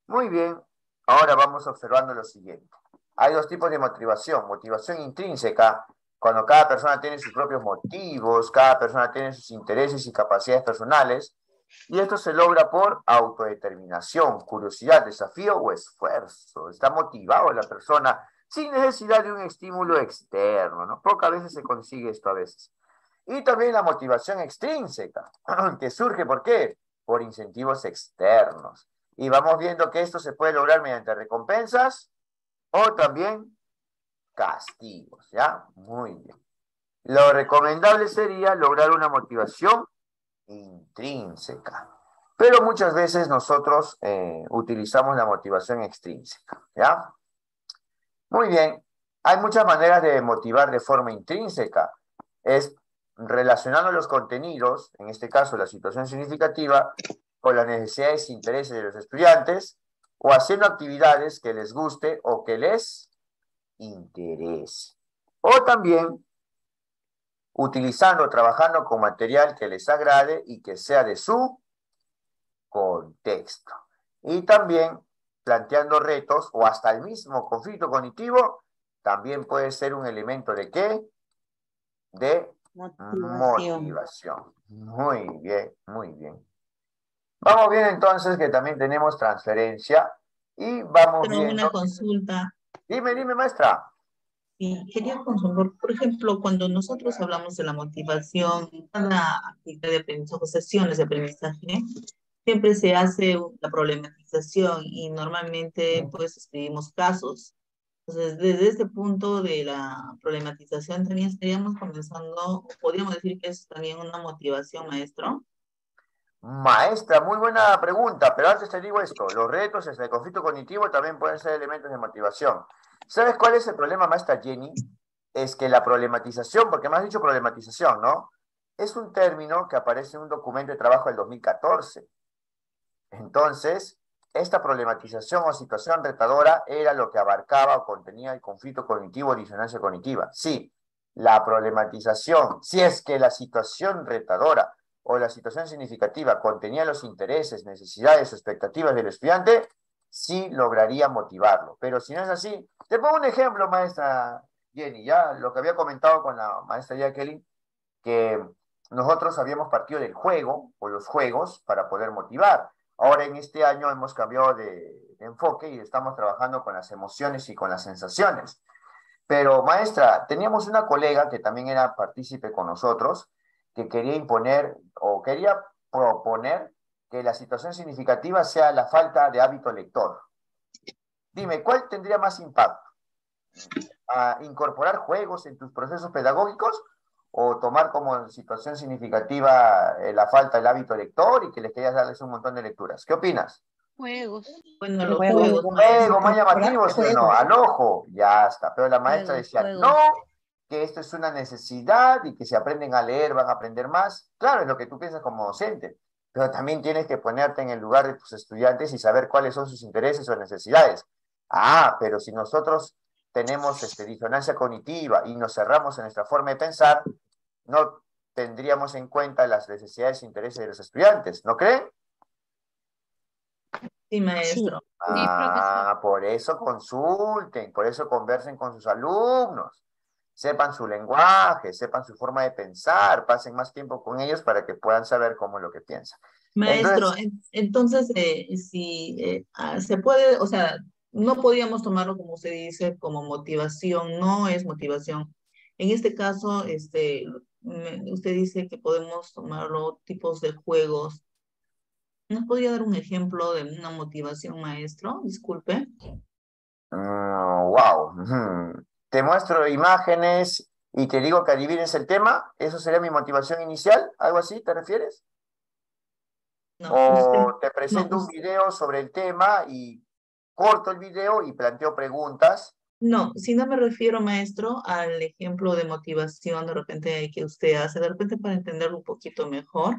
Muy bien. Ahora vamos observando lo siguiente. Hay dos tipos de motivación. Motivación intrínseca, cuando cada persona tiene sus propios motivos, cada persona tiene sus intereses y capacidades personales, y esto se logra por autodeterminación, curiosidad, desafío o esfuerzo. Está motivado la persona sin necesidad de un estímulo externo, ¿no? Pocas veces se consigue esto a veces. Y también la motivación extrínseca, que surge, ¿por qué? Por incentivos externos. Y vamos viendo que esto se puede lograr mediante recompensas o también castigos, ¿ya? Muy bien. Lo recomendable sería lograr una motivación intrínseca. Pero muchas veces nosotros utilizamos la motivación extrínseca, ¿ya? Muy bien. Hay muchas maneras de motivar de forma intrínseca. Es relacionando los contenidos, en este caso la situación significativa, con las necesidades e intereses de los estudiantes, o haciendo actividades que les guste o que les interese. O también utilizando, trabajando con material que les agrade y que sea de su contexto. Y también planteando retos o hasta el mismo conflicto cognitivo también puede ser un elemento de ¿qué? De motivación. Muy bien, muy bien. Vamos bien entonces que también tenemos transferencia y vamos viendo. Una consulta. Dime, maestra. Sí, quería consultar, por ejemplo, cuando nosotros hablamos de la motivación, cada actividad de aprendizaje, sesiones de aprendizaje, siempre se hace la problematización y normalmente pues escribimos casos. Entonces, desde este punto de la problematización también estaríamos comenzando, podríamos decir que es también una motivación, maestro. Maestra, muy buena pregunta, pero antes te digo esto, los retos, el conflicto cognitivo también pueden ser elementos de motivación. ¿Sabes cuál es el problema, maestra Jenny? Es que la problematización, porque me has dicho problematización, ¿no? Es un término que aparece en un documento de trabajo del 2014. Entonces, esta problematización o situación retadora era lo que abarcaba o contenía el conflicto cognitivo o disonancia cognitiva. Sí, la problematización, si es que la situación retadora o la situación significativa contenía los intereses, necesidades o expectativas del estudiante, sí lograría motivarlo. Pero si no es así, te pongo un ejemplo, maestra Jenny, ya lo que había comentado con la maestra Jacqueline, que nosotros habíamos partido del juego o los juegos para poder motivar. Ahora en este año hemos cambiado de enfoque y estamos trabajando con las emociones y con las sensaciones. Pero maestra, teníamos una colega que también era partícipe con nosotros, que quería imponer o quería proponer que la situación significativa sea la falta de hábito lector. Dime, ¿cuál tendría más impacto? ¿A incorporar juegos en tus procesos pedagógicos o tomar como situación significativa la falta del hábito lector y que les querías darles un montón de lecturas? ¿Qué opinas? Juegos. Bueno, los Juegos. juegos, Juego maestro. más llamativo, ¿sí o no? Juegos. Al ojo, ya está. Pero la maestra Juegos, decía, juegos. no, que esto es una necesidad y que si aprenden a leer van a aprender más. Claro, es lo que tú piensas como docente, pero también tienes que ponerte en el lugar de tus estudiantes y saber cuáles son sus intereses o necesidades. Ah, pero si nosotros tenemos disonancia cognitiva y nos cerramos en nuestra forma de pensar, no tendríamos en cuenta las necesidades e intereses de los estudiantes, ¿no creen? Sí, maestro. Ah, por eso consulten, por eso conversen con sus alumnos, sepan su lenguaje, sepan su forma de pensar, pasen más tiempo con ellos para que puedan saber cómo es lo que piensan. Maestro, Entonces, entonces, si se puede, o sea, no podríamos tomarlo como usted dice, como motivación, no es motivación. En este caso, usted dice que podemos tomarlo tipos de juegos. ¿Nos podría dar un ejemplo de una motivación, maestro? Disculpe. wow. Te muestro imágenes y te digo que adivines el tema. ¿Eso sería mi motivación inicial? ¿Algo así te refieres? No, O te no, presento un video sobre el tema y corto el video y planteo preguntas. no, si no me refiero, maestro, al ejemplo de motivación de repente que usted hace, de repente para entenderlo un poquito mejor.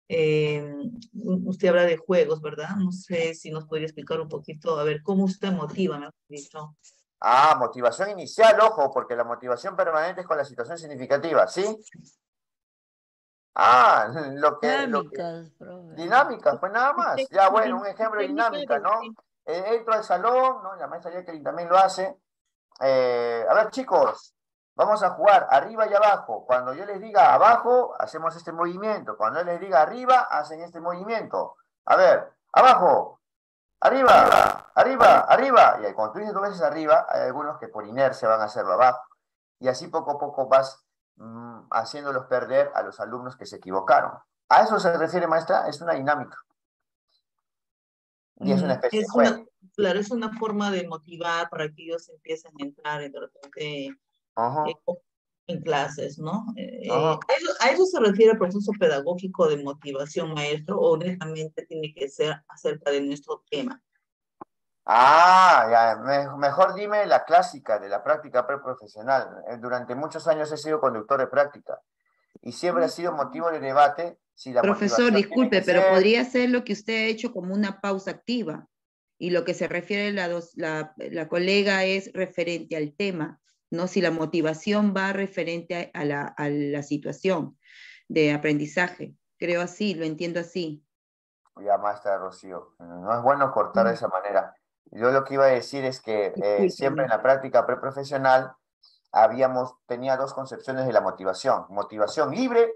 Usted habla de juegos, ¿verdad? No sé si nos podría explicar un poquito, a ver, cómo usted motiva, mejor dicho. Ah, motivación inicial, ojo, porque la motivación permanente es con la situación significativa, ¿sí? Ah, Dinámicas, profe. dinámica, pues nada más. Ya, bueno, un ejemplo de Técnica dinámica, de- ¿no? Entro al salón, ¿no? La maestra Jacqueline también lo hace. A ver, chicos, vamos a jugar arriba y abajo. Cuando yo les diga abajo, hacemos este movimiento. Cuando yo les diga arriba, hacen este movimiento. A ver, abajo, arriba, arriba, arriba. Y cuando tú dices dos veces arriba, hay algunos que por inercia van a hacerlo abajo. Y así poco a poco vas haciéndolos perder a los alumnos que se equivocaron. ¿A eso se refiere, maestra? Es una dinámica. Y es una especie de juego. Claro, es una forma de motivar para que ellos empiecen a entrar de repente Ajá, en clases, ¿no? ajá. ¿A eso se refiere el proceso pedagógico de motivación, maestro, o honestamente tiene que ser acerca de nuestro tema? Ah, ya, mejor dime la clásica de la práctica preprofesional. Durante muchos años he sido conductor de práctica y siempre ha sido motivo de debate si la Profesor, motivación tiene disculpe, que pero ser. podría ser lo que usted ha hecho como una pausa activa. Y lo que se refiere la colega es referente al tema, ¿no? Si la motivación va referente a la situación de aprendizaje. Creo así, lo entiendo así. Ya, maestra Rocío, no es bueno cortar de esa manera. Yo lo que iba a decir es que siempre en la práctica preprofesional tenía dos concepciones de la motivación. Motivación libre,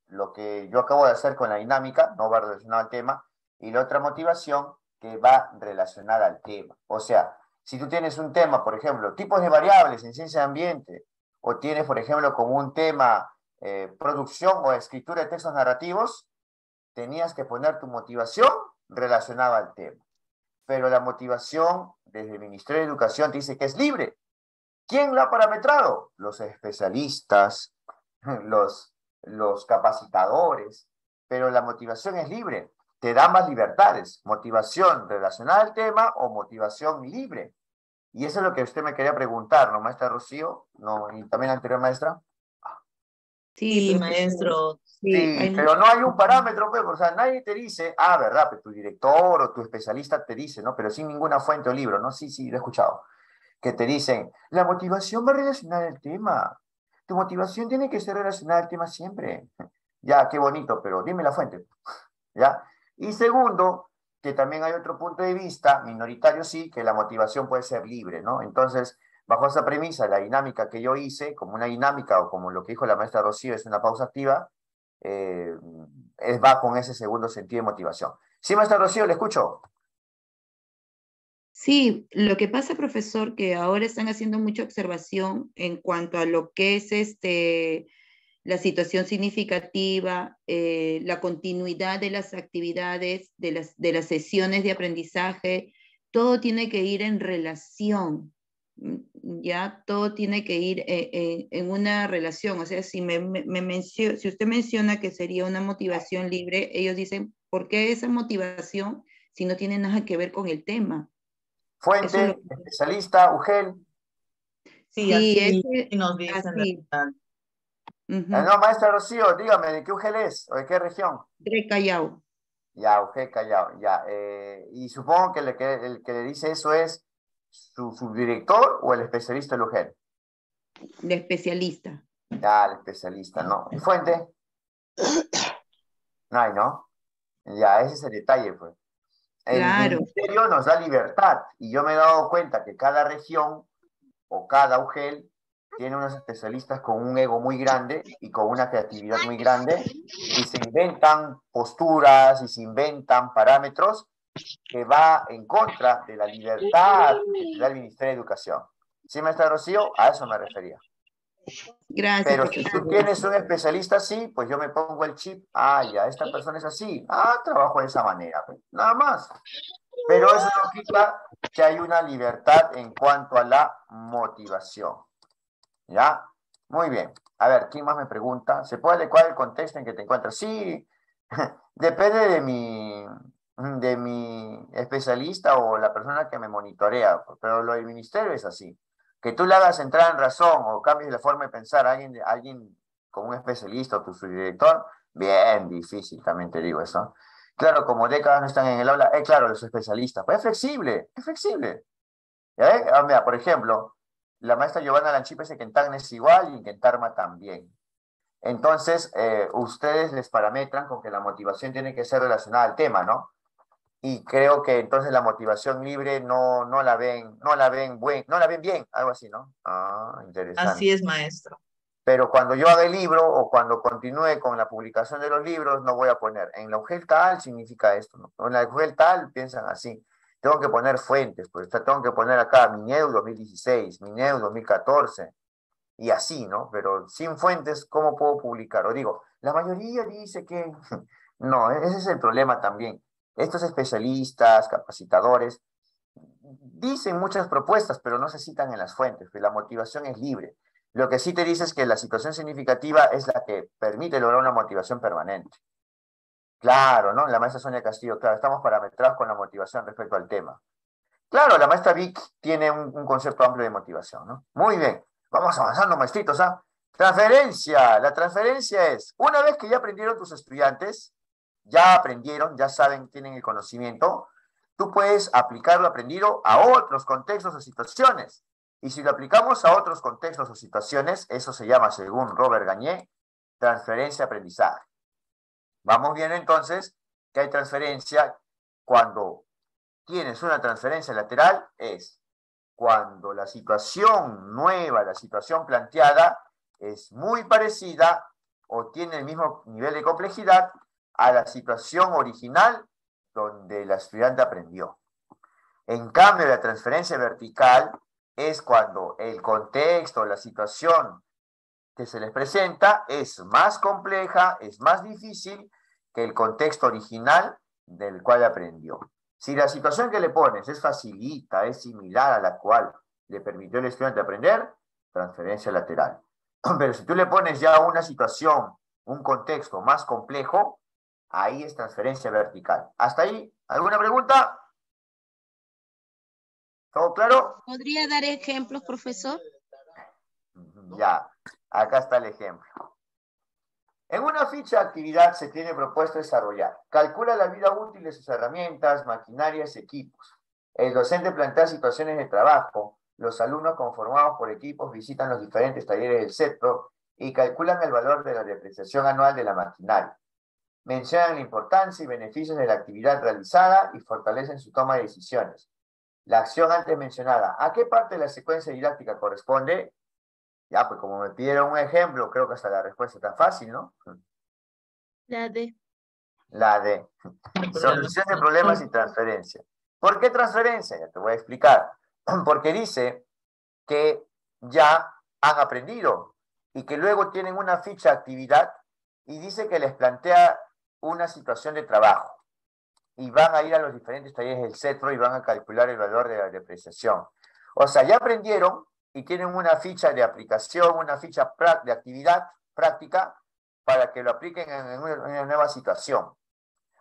lo que yo acabo de hacer con la dinámica, no va relacionado al tema, y la otra motivación que va relacionada al tema. O sea, si tú tienes un tema, por ejemplo, tipos de variables en ciencia de ambiente, o tienes, por ejemplo, como un tema producción o escritura de textos narrativos, tenías que poner tu motivación relacionada al tema. Pero la motivación desde el Ministerio de Educación te dice que es libre. ¿Quién lo ha parametrado? Los especialistas, los capacitadores, pero la motivación es libre. Te da más libertades, motivación relacionada al tema o motivación libre. Y eso es lo que usted me quería preguntar, ¿no, maestra Rocío? ¿No? Y también la anterior maestra. Sí, Sí, profesor. maestro. Sí, Sí, hay pero no hay un parámetro, pues, o sea, nadie te dice, verdad, pero tu director o tu especialista te dice, ¿no? Pero sin ninguna fuente o libro, ¿no? Sí, sí, lo he escuchado. Que te dicen, la motivación va relacionada al tema. Tu motivación tiene que ser relacionada al tema siempre. Ya, qué bonito, pero dime la fuente, ¿ya? Y segundo, que también hay otro punto de vista, minoritario sí, que la motivación puede ser libre, ¿no? Entonces, bajo esa premisa, la dinámica que yo hice, como una dinámica o como lo que dijo la maestra Rocío, es una pausa activa, eh, va con ese segundo sentido de motivación. Sí, maestra Rocío, le escucho. Sí, lo que pasa, profesor, que ahora están haciendo mucha observación en cuanto a lo que es la situación significativa, la continuidad de las actividades, de las sesiones de aprendizaje, todo tiene que ir en relación, ya todo tiene que ir en una relación. O sea, si si usted menciona que sería una motivación libre, ellos dicen, ¿por qué esa motivación si no tiene nada que ver con el tema? Eso es lo Fuente, que... especialista, UGEL. Sí, Sí, así nos dicen. así. No, maestra Rocío, dígame, ¿de qué UGEL es? ¿O de qué región? De Callao, Ya, UGEL Callao, ya. Y supongo que el que le dice eso es su subdirector o el especialista del UGEL. de especialista. Ya, el especialista, ¿no? ¿Y fuente? No hay, ¿no? Ya, ese es el detalle, pues. El Claro, ministerio nos da libertad y yo me he dado cuenta que cada región o cada UGEL tiene unos especialistas con un ego muy grande y con una creatividad muy grande y se inventan posturas y se inventan parámetros que va en contra de la libertad que te da el Ministerio de Educación. ¿Sí, maestra Rocío? A eso me refería. gracias, Pero si profesor. tú tienes un especialista así, pues yo me pongo el chip, ya, esta persona es así, trabajo de esa manera, pues, nada más. Pero eso no quita que hay una libertad en cuanto a la motivación. ¿Ya? Muy bien. A ver, ¿quién más me pregunta? ¿Se puede adecuar el contexto en que te encuentras? Sí, depende de mi especialista o la persona que me monitorea, pero lo del ministerio es así. Que tú le hagas entrar en razón o cambies la forma de pensar a alguien como un especialista o tu subdirector, bien difícil, también te digo eso. Claro, como décadas no están en el aula, claro, los especialistas, pues es flexible. ¿Ya ves? Mira, por ejemplo, la maestra Giovanna Lanchipa dice que en Tacna es igual y en Kentarma también. Entonces, ustedes les parametran con que la motivación tiene que ser relacionada al tema, ¿no? Y creo que entonces la motivación libre no la ven, no la ven bien, algo así, ¿no? Así Interesante. es, maestro. Pero cuando yo haga el libro o cuando continúe con la publicación de los libros, no voy a poner, en la UGEL tal significa esto, ¿no? En la UGEL tal piensan así. Tengo que poner fuentes, pues tengo que poner acá Mineu 2016, Mineu 2014, y así, ¿no? Pero sin fuentes, ¿cómo puedo publicar? O digo, la mayoría dice que... No, ese es el problema también. Estos especialistas, capacitadores, dicen muchas propuestas, pero no se citan en las fuentes, pues la motivación es libre. Lo que sí te dice es que la situación significativa es la que permite lograr una motivación permanente. Claro, ¿no? La maestra Sonia Castillo, claro, estamos parametrados con la motivación respecto al tema. Claro, la maestra Vic tiene un concepto amplio de motivación, ¿no? Muy bien, vamos avanzando, maestritos, ¿ah? Transferencia. La transferencia es, una vez que ya aprendieron tus estudiantes, ya aprendieron, ya saben, tienen el conocimiento, tú puedes aplicar lo aprendido a otros contextos o situaciones. Y si lo aplicamos a otros contextos o situaciones, eso se llama, según Robert Gagné, transferencia-aprendizaje. Vamos bien entonces que hay transferencia cuando tienes una transferencia lateral, es cuando la situación nueva, la situación planteada, es muy parecida o tiene el mismo nivel de complejidad a la situación original donde el estudiante aprendió. En cambio, la transferencia vertical es cuando el contexto, la situación que se les presenta es más compleja, es más difícil que el contexto original del cual aprendió. Si la situación que le pones es facilita, es similar a la cual le permitió al estudiante aprender, transferencia lateral. Pero si tú le pones ya una situación, un contexto más complejo, ahí es transferencia vertical. ¿Hasta ahí? ¿Alguna pregunta? ¿Todo claro? ¿Podría dar ejemplos, profesor? Ya, acá está el ejemplo. En una ficha de actividad se tiene propuesto desarrollar. Calcula la vida útil de sus herramientas, maquinarias, equipos. El docente plantea situaciones de trabajo. Los alumnos conformados por equipos visitan los diferentes talleres del CETPRO y calculan el valor de la depreciación anual de la maquinaria. Mencionan la importancia y beneficios de la actividad realizada y fortalecen su toma de decisiones. La acción antes mencionada, ¿a qué parte de la secuencia didáctica corresponde? Ya, pues como me pidieron un ejemplo, creo que hasta la respuesta está fácil, ¿no? La de. La de solución de problemas y transferencia. ¿Por qué transferencia? Ya te voy a explicar. Porque dice que ya han aprendido y que luego tienen una ficha de actividad y dice que les plantea una situación de trabajo y van a ir a los diferentes talleres del CETPRO y van a calcular el valor de la depreciación. O sea, ya aprendieron y tienen una ficha de aplicación, una ficha de actividad práctica para que lo apliquen en una nueva situación.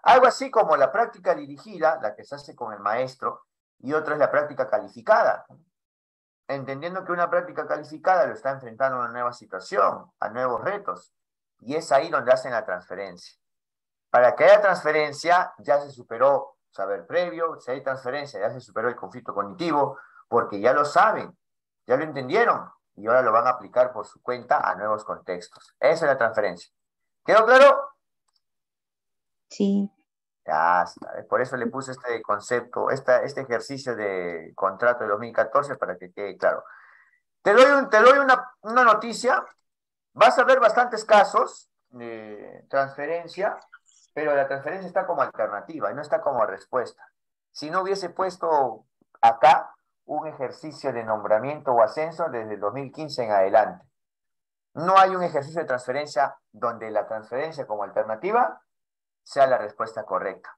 Algo así como la práctica dirigida, la que se hace con el maestro, y otra es la práctica calificada. Entendiendo que una práctica calificada lo está enfrentando a una nueva situación, a nuevos retos, y es ahí donde hacen la transferencia. Para que haya transferencia, ya se superó saber previo, si hay transferencia, ya se superó el conflicto cognitivo, porque ya lo saben, ya lo entendieron, y ahora lo van a aplicar por su cuenta a nuevos contextos. Esa es la transferencia. ¿Quedó claro? Sí. Ya está. Por eso le puse este concepto, este ejercicio de contrato de 2014 para que quede claro. Te doy una noticia. Vas a ver bastantes casos de transferencia, pero la transferencia está como alternativa y no está como respuesta. Si no hubiese puesto acá un ejercicio de nombramiento o ascenso desde el 2015 en adelante. No hay un ejercicio de transferencia donde la transferencia como alternativa sea la respuesta correcta.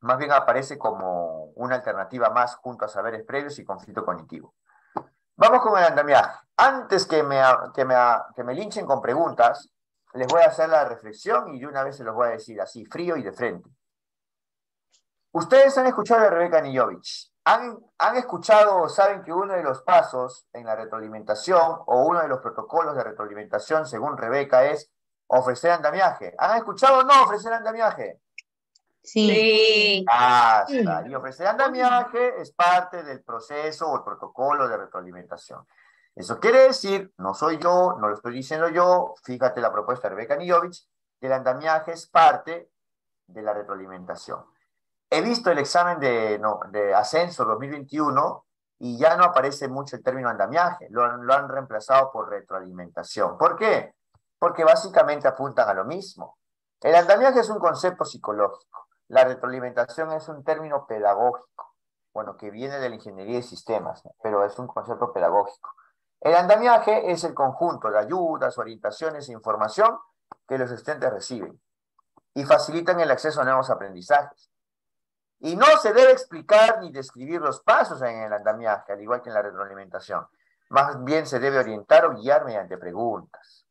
Más bien aparece como una alternativa más junto a saberes previos y conflicto cognitivo. Vamos con el andamiaje. Antes que me linchen con preguntas, les voy a hacer la reflexión y de una vez se los voy a decir así, frío y de frente. Ustedes han escuchado de Rebeca Nijovich. ¿Han escuchado o saben que uno de los pasos en la retroalimentación o uno de los protocolos de retroalimentación, según Rebeca, es ofrecer andamiaje? ¿Han escuchado o no ofrecer andamiaje? Sí. Basta. Y ofrecer andamiaje es parte del proceso o el protocolo de retroalimentación. Eso quiere decir, no soy yo, no lo estoy diciendo yo, fíjate la propuesta de Rebeca Nijovich, que el andamiaje es parte de la retroalimentación. He visto el examen de ascenso 2021 y ya no aparece mucho el término andamiaje, lo han reemplazado por retroalimentación. ¿Por qué? Porque básicamente apuntan a lo mismo. El andamiaje es un concepto psicológico, la retroalimentación es un término pedagógico, bueno, que viene de la ingeniería de sistemas, ¿no? Pero es un concepto pedagógico. El andamiaje es el conjunto de ayudas, orientaciones e información que los estudiantes reciben y facilitan el acceso a nuevos aprendizajes. Y no se debe explicar ni describir los pasos en el andamiaje, al igual que en la retroalimentación. Más bien se debe orientar o guiar mediante preguntas.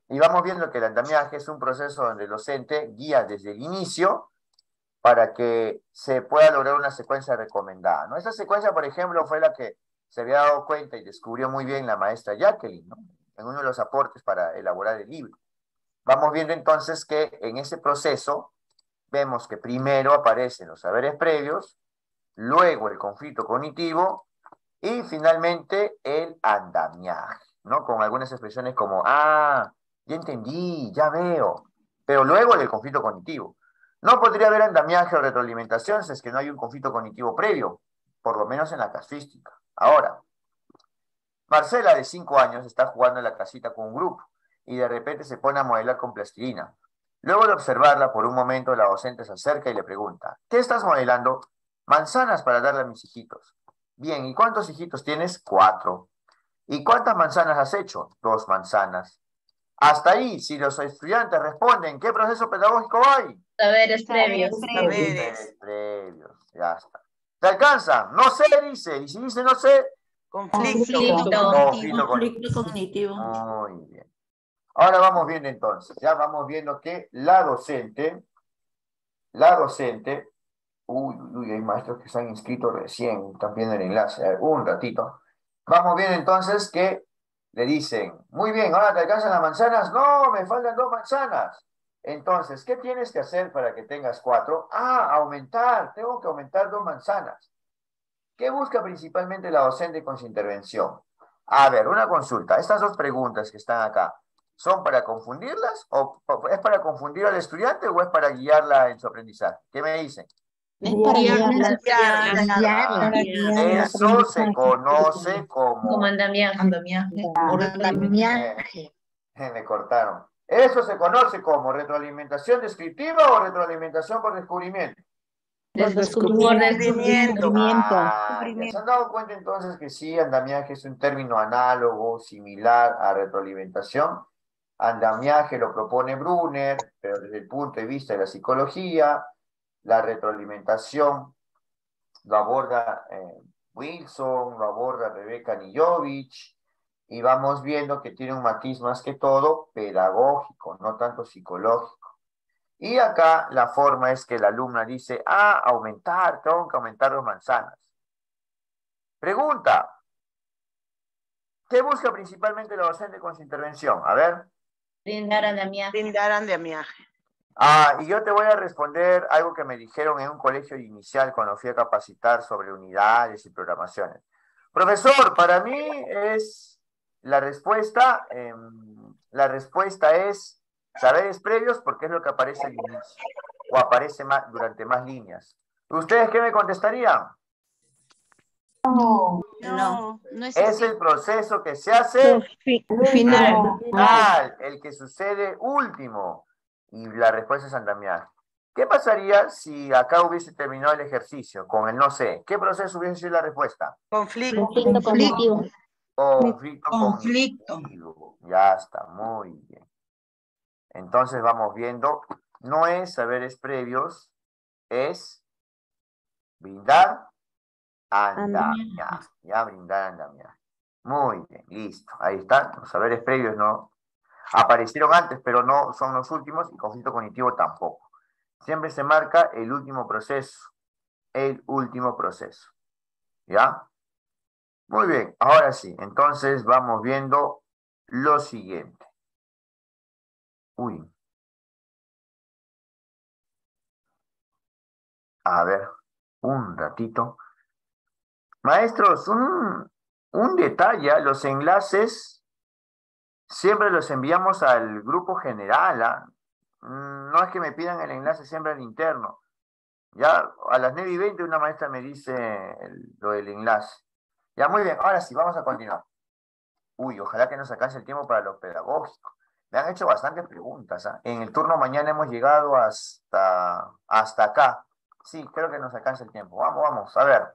Y vamos viendo que el andamiaje es un proceso donde el docente guía desde el inicio para que se pueda lograr una secuencia recomendada, ¿no? Esta secuencia, por ejemplo, fue la que se había dado cuenta y descubrió muy bien la maestra Jacqueline, ¿no? En uno de los aportes para elaborar el libro. Vamos viendo entonces que en ese proceso vemos que primero aparecen los saberes previos, luego el conflicto cognitivo y finalmente el andamiaje, ¿no? Con algunas expresiones como, ya entendí, ya veo, pero luego el conflicto cognitivo. No podría haber andamiaje o retroalimentación si es que no hay un conflicto cognitivo previo, por lo menos en la casuística. Ahora, Marcela, de 5 años, está jugando en la casita con un grupo y de repente se pone a modelar con plastilina. Luego de observarla por un momento, la docente se acerca y le pregunta, ¿qué estás modelando? Manzanas para darle a mis hijitos. Bien, ¿y cuántos hijitos tienes? 4. ¿Y cuántas manzanas has hecho? 2 manzanas. Hasta ahí, si los estudiantes responden, ¿qué proceso pedagógico hay? Saberes previos. Saberes previos, ya está. ¿Te alcanza? No sé, dice. Y si dice no sé, conflicto cognitivo. Muy bien. Ahora vamos viendo entonces, ya vamos viendo que la docente, hay maestros que se han inscrito recién, están viendo el enlace, un ratito. Vamos viendo entonces que Le dicen, muy bien, ¿ahora te alcanzan las manzanas? No, me faltan 2 manzanas. Entonces, ¿qué tienes que hacer para que tengas 4? Ah, aumentar, tengo que aumentar 2 manzanas. ¿Qué busca principalmente la docente con su intervención? A ver, una consulta. Estas 2 preguntas que están acá, ¿son para confundirlas o es para confundir al estudiante o es para guiarla en su aprendizaje? ¿Qué me dicen? Es para guiarla. Eso se conoce como... Andamiaje. O retroalimentación. Me cortaron. Eso se conoce como retroalimentación descriptiva o retroalimentación por descubrimiento. Descubrimiento. ¿Ya se han dado cuenta entonces que sí, andamiaje es un término análogo, similar a retroalimentación? Andamiaje lo propone Brunner, pero desde el punto de vista de la psicología. La retroalimentación lo aborda Wilson, lo aborda Rebeca Nijovich, y vamos viendo que tiene un matiz más que todo pedagógico, no tanto psicológico. Y acá la forma es que la alumna dice, aumentar, tengo que aumentar 2 manzanas. Pregunta, ¿qué busca principalmente la docente con su intervención? A ver. Brindar andamiaje. Y yo te voy a responder algo que me dijeron en un colegio inicial cuando fui a capacitar sobre unidades y programaciones. Profesor, para mí es la respuesta es saberes previos porque es lo que aparece al inicio o aparece durante más líneas. ¿Ustedes qué me contestarían? No es Es así. el proceso que se hace Final. el que sucede último. Y la respuesta es andamiaje. ¿Qué pasaría si acá hubiese terminado el ejercicio con el no sé? ¿Qué proceso hubiese sido la respuesta? Conflicto. Cognitivo. Conflicto cognitivo. Ya está, muy bien. Entonces vamos viendo, no es saberes previos, es brindar andamiaje. Ya brindar andamiaje. Muy bien, listo. Ahí están, los saberes previos no aparecieron antes, pero no son los últimos, y conflicto cognitivo tampoco. Siempre se marca el último proceso. El último proceso. ¿Ya? Muy bien, ahora sí. Entonces vamos viendo lo siguiente. Uy. A ver, un ratito. Maestros, un detalle, los enlaces siempre los enviamos al grupo general. No es que me pidan el enlace siempre al interno. Ya a las 9:20 una maestra me dice lo del enlace. Ya, muy bien, ahora sí, vamos a continuar. Uy, ojalá que nos alcance el tiempo para lo pedagógico. Me han hecho bastantes preguntas. En el turno mañana hemos llegado hasta acá. Sí, creo que nos alcanza el tiempo. Vamos, a ver.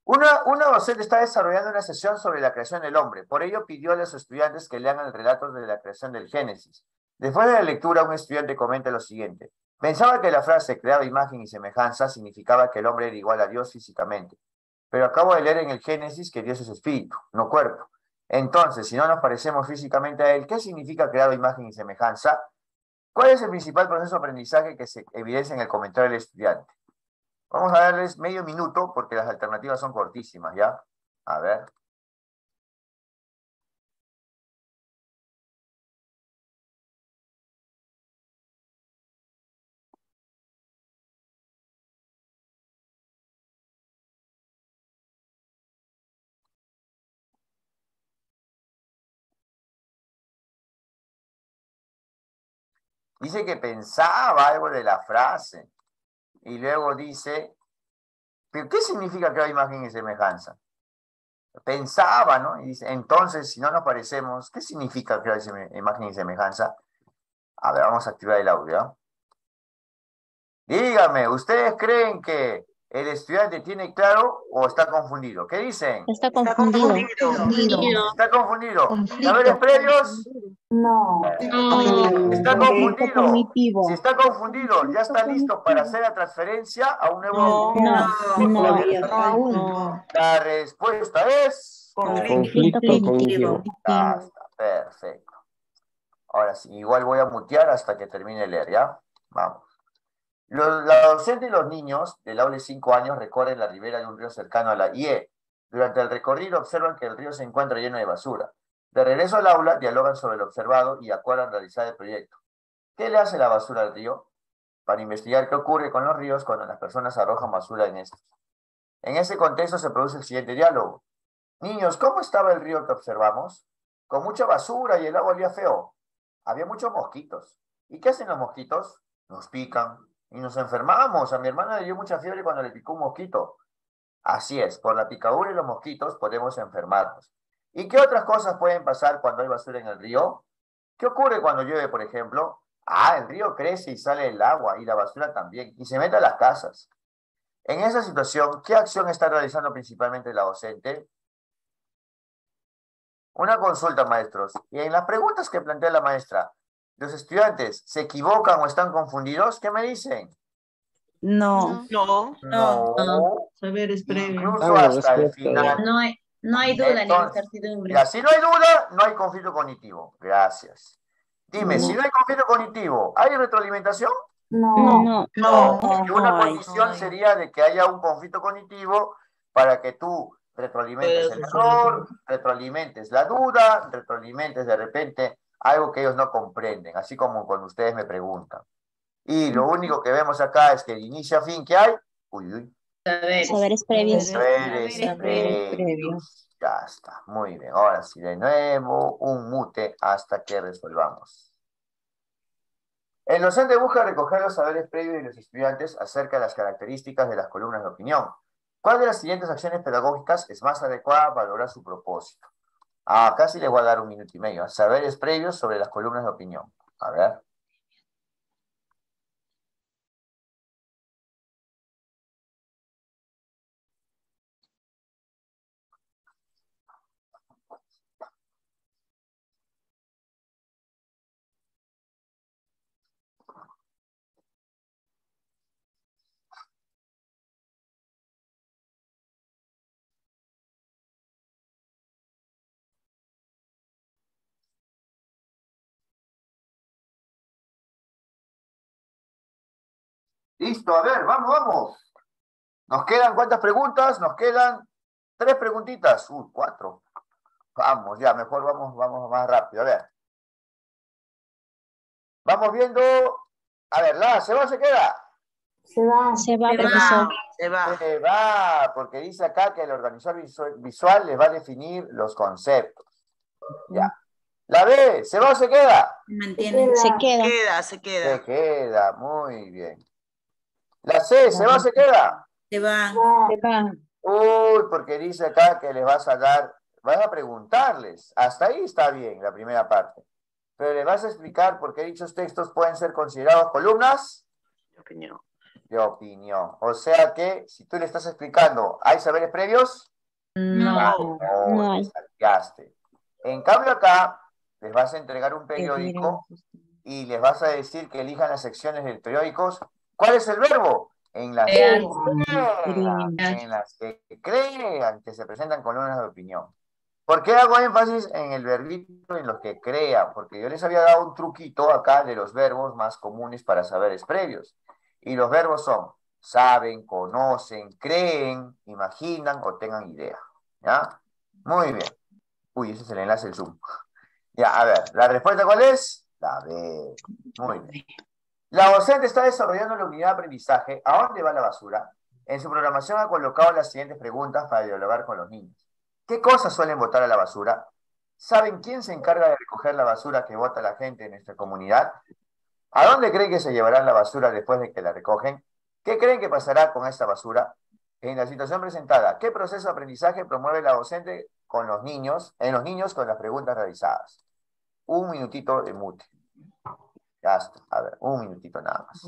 Una docente está desarrollando una sesión sobre la creación del hombre. Por ello pidió a los estudiantes que lean el relato de la creación del Génesis. Después de la lectura, un estudiante comenta lo siguiente. Pensaba que la frase creado imagen y semejanza significaba que el hombre era igual a Dios físicamente. Pero acabo de leer en el Génesis que Dios es espíritu, no cuerpo. Entonces, si no nos parecemos físicamente a él, ¿qué significa creado imagen y semejanza? ¿Cuál es el principal proceso de aprendizaje que se evidencia en el comentario del estudiante? Vamos a darles medio minuto porque las alternativas son cortísimas, ¿ya? A ver. Dice que pensaba algo de la frase y luego dice, ¿pero qué significa crear imagen y semejanza? Pensaba, ¿no? Y dice, entonces, si no nos parecemos, ¿qué significa crear imagen y semejanza? A ver, vamos a activar el audio. Dígame, ¿ustedes creen que el estudiante tiene claro o está confundido? ¿Qué dicen? Está confundido. ¿Está confundido? ¿Saberes previos? No. Está confundido. Si está confundido, ¿ya está listo para hacer la transferencia a un nuevo? No. La respuesta es... Conflicto cognitivo. Ya está, perfecto. Ahora sí, igual voy a mutear hasta que termine de leer, ¿ya? Vamos. La docente y los niños del aula de 5 años recorren la ribera de un río cercano a la IE. Durante el recorrido observan que el río se encuentra lleno de basura. De regreso al aula, dialogan sobre lo observado y acuerdan realizar el proyecto. ¿Qué le hace la basura al río? Para investigar qué ocurre con los ríos cuando las personas arrojan basura en estos. En ese contexto se produce el siguiente diálogo. Niños, ¿cómo estaba el río que observamos? Con mucha basura y el agua olía feo. Había muchos mosquitos. ¿Y qué hacen los mosquitos? Nos pican y nos enfermamos. A mi hermana le dio mucha fiebre cuando le picó un mosquito. Así es, por la picadura y los mosquitos podemos enfermarnos. ¿Y qué otras cosas pueden pasar cuando hay basura en el río? ¿Qué ocurre cuando llueve, por ejemplo? Ah, el río crece y sale el agua y la basura también, y se mete a las casas. En esa situación, ¿qué acción está realizando principalmente la docente? Una consulta, maestros. Y en las preguntas que plantea la maestra, ¿los estudiantes se equivocan o están confundidos? ¿Qué me dicen? No. No. Saberes previos. Incluso hasta el final. No hay duda ni Entonces, incertidumbre. ya, si no hay duda, no hay conflicto cognitivo. Gracias. Dime, si no hay conflicto cognitivo, ¿hay retroalimentación? No. Porque una condición sería de que haya un conflicto cognitivo para que tú retroalimentes el error, retroalimentes la duda, retroalimentes de repente algo que ellos no comprenden, así como cuando ustedes me preguntan. Y lo único que vemos acá es que de inicio a fin, ¿qué hay? Uy, Saberes previos. saberes previos. Ya está, muy bien. Ahora sí, de nuevo, un mute hasta que resolvamos. El docente busca recoger los saberes previos de los estudiantes acerca de las características de las columnas de opinión. ¿Cuál de las siguientes acciones pedagógicas es más adecuada para lograr su propósito? Ah, casi les voy a dar 1 minuto y medio. Saberes previos sobre las columnas de opinión. A ver. Listo, a ver, vamos. ¿Nos quedan cuántas preguntas? Nos quedan 3 preguntitas. 4. Vamos, ya, mejor vamos más rápido. A ver. Vamos viendo. A ver, ¿se va o se queda? Se va, profesor. Se va, porque dice acá que el organizador visual les va a definir los conceptos. Ya. La B, ¿se va o se queda? Se queda. Se queda, muy bien. La C, ¿se va o se queda? Se va. Se va. Uy, porque dice acá que les vas a preguntarles. Hasta ahí está bien, la primera parte. Pero les vas a explicar por qué dichos textos pueden ser considerados columnas de opinión. O sea que, si tú le estás explicando, ¿hay saberes previos? No. No hay. Te salteaste. En cambio acá, les vas a entregar un periódico y les vas a decir que elijan las secciones del periódico. ¿Cuál es el verbo? En las que crean que se presentan columnas de opinión. ¿Por qué hago énfasis en el verbito en los que crean? Porque yo les había dado un truquito acá de los verbos más comunes para saberes previos. Y los verbos son saben, conocen, creen, imaginan o tengan idea. ¿Ya? Muy bien. Uy, ese es el enlace del Zoom. Ya, a ver, ¿la respuesta cuál es? La B. Muy bien. La docente está desarrollando la unidad de aprendizaje ¿A dónde va la basura? En su programación ha colocado las siguientes preguntas para dialogar con los niños. ¿Qué cosas suelen botar a la basura? ¿Saben quién se encarga de recoger la basura que bota la gente en nuestra comunidad? ¿A dónde creen que se llevarán la basura después de que la recogen? ¿Qué creen que pasará con esta basura? En la situación presentada, ¿qué proceso de aprendizaje promueve la docente con los niños, en los niños con las preguntas realizadas? 1 minutito de mute. Ya está. A ver, 1 minutito nada más.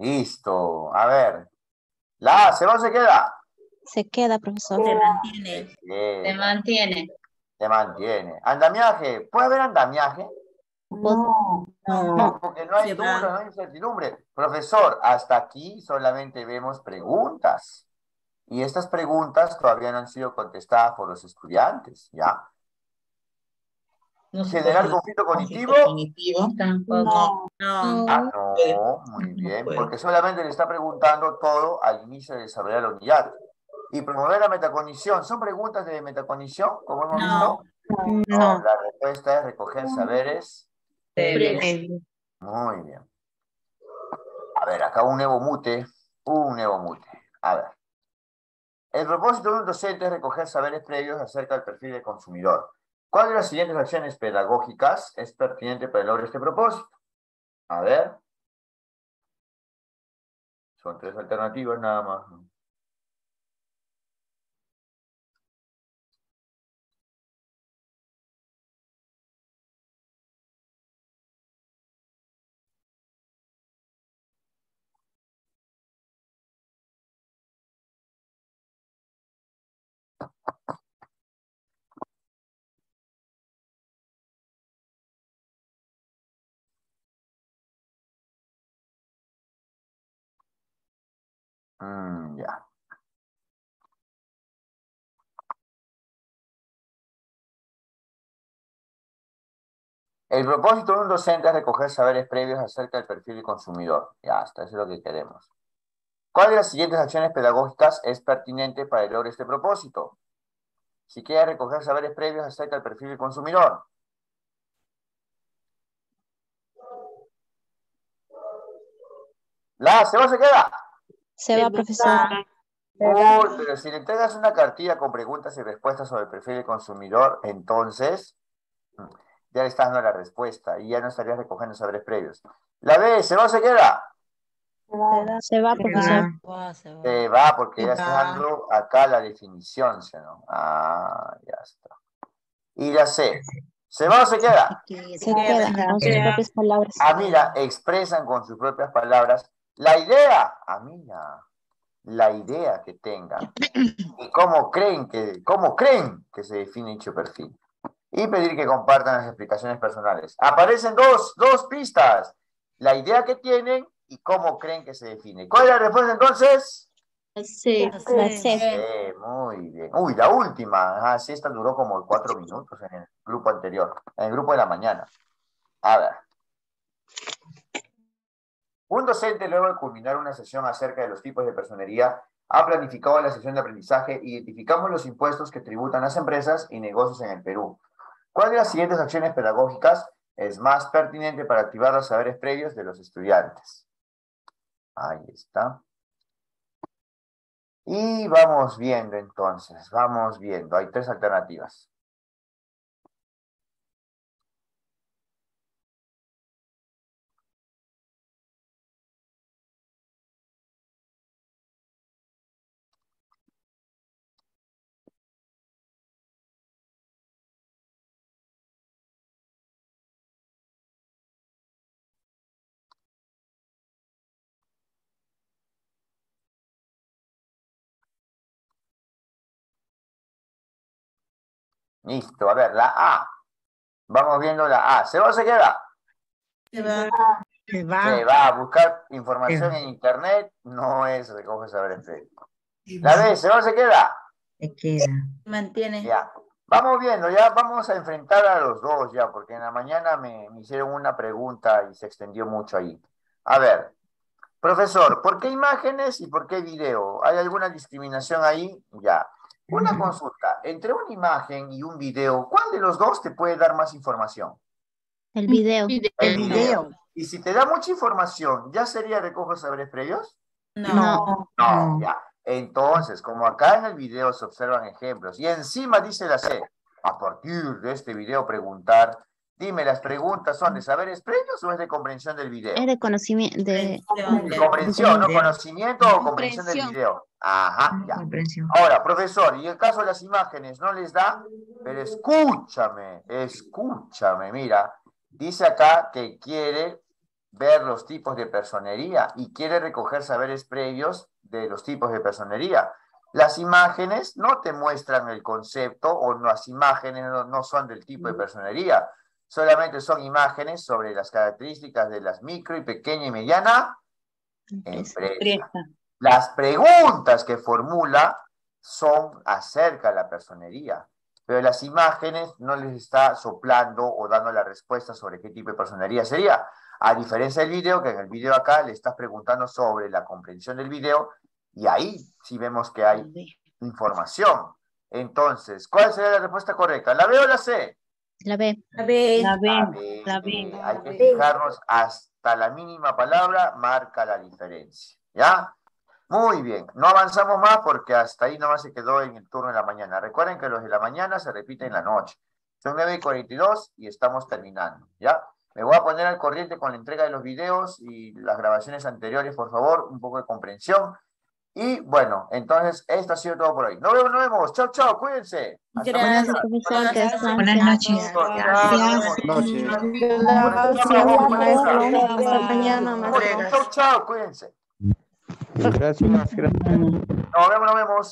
Listo. A ver. La A, ¿se va o se queda? Se queda, profesor. Se mantiene. Se Bien, mantiene. se mantiene. Andamiaje. ¿Puede haber andamiaje? No. No, porque no hay Se duda, va. no hay incertidumbre. Profesor, hasta aquí solamente vemos preguntas. Y estas preguntas todavía no han sido contestadas por los estudiantes, ¿ya? No se ¿Generar puede conflicto cognitivo? cognitivo. Tampoco. No. Ah, no, muy No bien, puede. porque solamente le está preguntando todo al inicio de desarrollar la unidad. Y promover la metacognición, ¿son preguntas de metacognición, como hemos visto? No, la respuesta es recoger saberes. Previo. Muy bien. A ver, acá un nuevo mute. A ver. El propósito de un docente es recoger saberes previos acerca del perfil del consumidor. ¿Cuál de las siguientes acciones pedagógicas es pertinente para el logro de este propósito? A ver. Son 3 alternativas nada más. Ya. El propósito de un docente es recoger saberes previos acerca del perfil del consumidor. Ya está, eso es lo que queremos. ¿Cuál de las siguientes acciones pedagógicas es pertinente para el logro de este propósito? Si quiere recoger saberes previos acerca del perfil del consumidor. La ¿se va o se queda? Se va, profesor. Uy, pero si le entregas una cartilla con preguntas y respuestas sobre el perfil del consumidor, entonces ya le estás dando la respuesta y ya no estarías recogiendo saberes previos. La B, ¿se va o se queda? Se va, profesor. Se va porque ya está dando acá la definición, ¿sí, no? Ah, ya está. Y la C, ¿se va o se queda? Se queda con sus propias palabras. Ah, mira, expresan con sus propias palabras la idea, mira, la idea que tengan y cómo creen que se define dicho perfil. Y pedir que compartan las explicaciones personales. Aparecen dos pistas, la idea que tienen y cómo creen que se define. ¿Cuál es la respuesta entonces? Sí. Muy bien. Uy, la última. Sí, esta duró como 4 minutos en el grupo anterior, en el grupo de la mañana. A ver. Un docente, luego de culminar una sesión acerca de los tipos de personería, ha planificado la sesión de aprendizaje. Identificamos los impuestos que tributan las empresas y negocios en el Perú. ¿Cuál de las siguientes acciones pedagógicas es más pertinente para activar los saberes previos de los estudiantes? Ahí está. Y vamos viendo entonces, vamos viendo. Hay 3 alternativas. Listo, a ver, la A. Vamos viendo la A. ¿Se va o se queda? Se va. Se va a buscar información en internet, no es recoger saberes previos. La B, ¿se va o se queda? Se queda. Mantiene. Ya. Vamos viendo, ya vamos a enfrentar a los dos ya, porque en la mañana me hicieron una pregunta y se extendió mucho ahí. A ver, profesor, ¿por qué imágenes y por qué video? ¿Hay alguna discriminación ahí? Ya. Una consulta, entre una imagen y un video, ¿cuál de los dos te puede dar más información? El video. El video. Y si te da mucha información, ¿ya sería recoger saberes previos? No. No, ya. Entonces, como acá en el video se observan ejemplos, y encima dice la C, a partir de este video preguntar, dime, ¿las preguntas son de saberes previos o es de comprensión del video? Es de conocimiento. De Comprensión, ¿no? Conocimiento o comprensión del video. Ajá, ya. Ahora, profesor, y el caso de las imágenes, ¿no les da? Pero escúchame, mira. Dice acá que quiere ver los tipos de personería y quiere recoger saberes previos de los tipos de personería. Las imágenes no te muestran el concepto o las imágenes no son del tipo de personería, solamente son imágenes sobre las características de las micro y pequeña y mediana empresas. Las preguntas que formula son acerca de la personería, pero las imágenes no les está soplando o dando la respuesta sobre qué tipo de personería sería. A diferencia del video, que en el video acá le estás preguntando sobre la comprensión del video, y ahí sí vemos que hay información. Entonces, ¿cuál sería la respuesta correcta? ¿La B o la C? La B. La B. La B. La B. Hay que fijarnos hasta la mínima palabra, marca la diferencia. ¿Ya? Muy bien. No avanzamos más porque hasta ahí nomás se quedó en el turno de la mañana. Recuerden que los de la mañana se repiten en la noche. Son 9:42 y estamos terminando. ¿Ya? Me voy a poner al corriente con la entrega de los videos y las grabaciones anteriores, por favor. Un poco de comprensión. Y bueno, entonces esto ha sido todo por hoy. Nos vemos. Chao, chao. Cuídense. Hasta Gracias, mañana. profesor. Que descanse. Buenas noches. Hasta mañana, maestro. Chao, chao. Cuídense. Gracias. Nos vemos.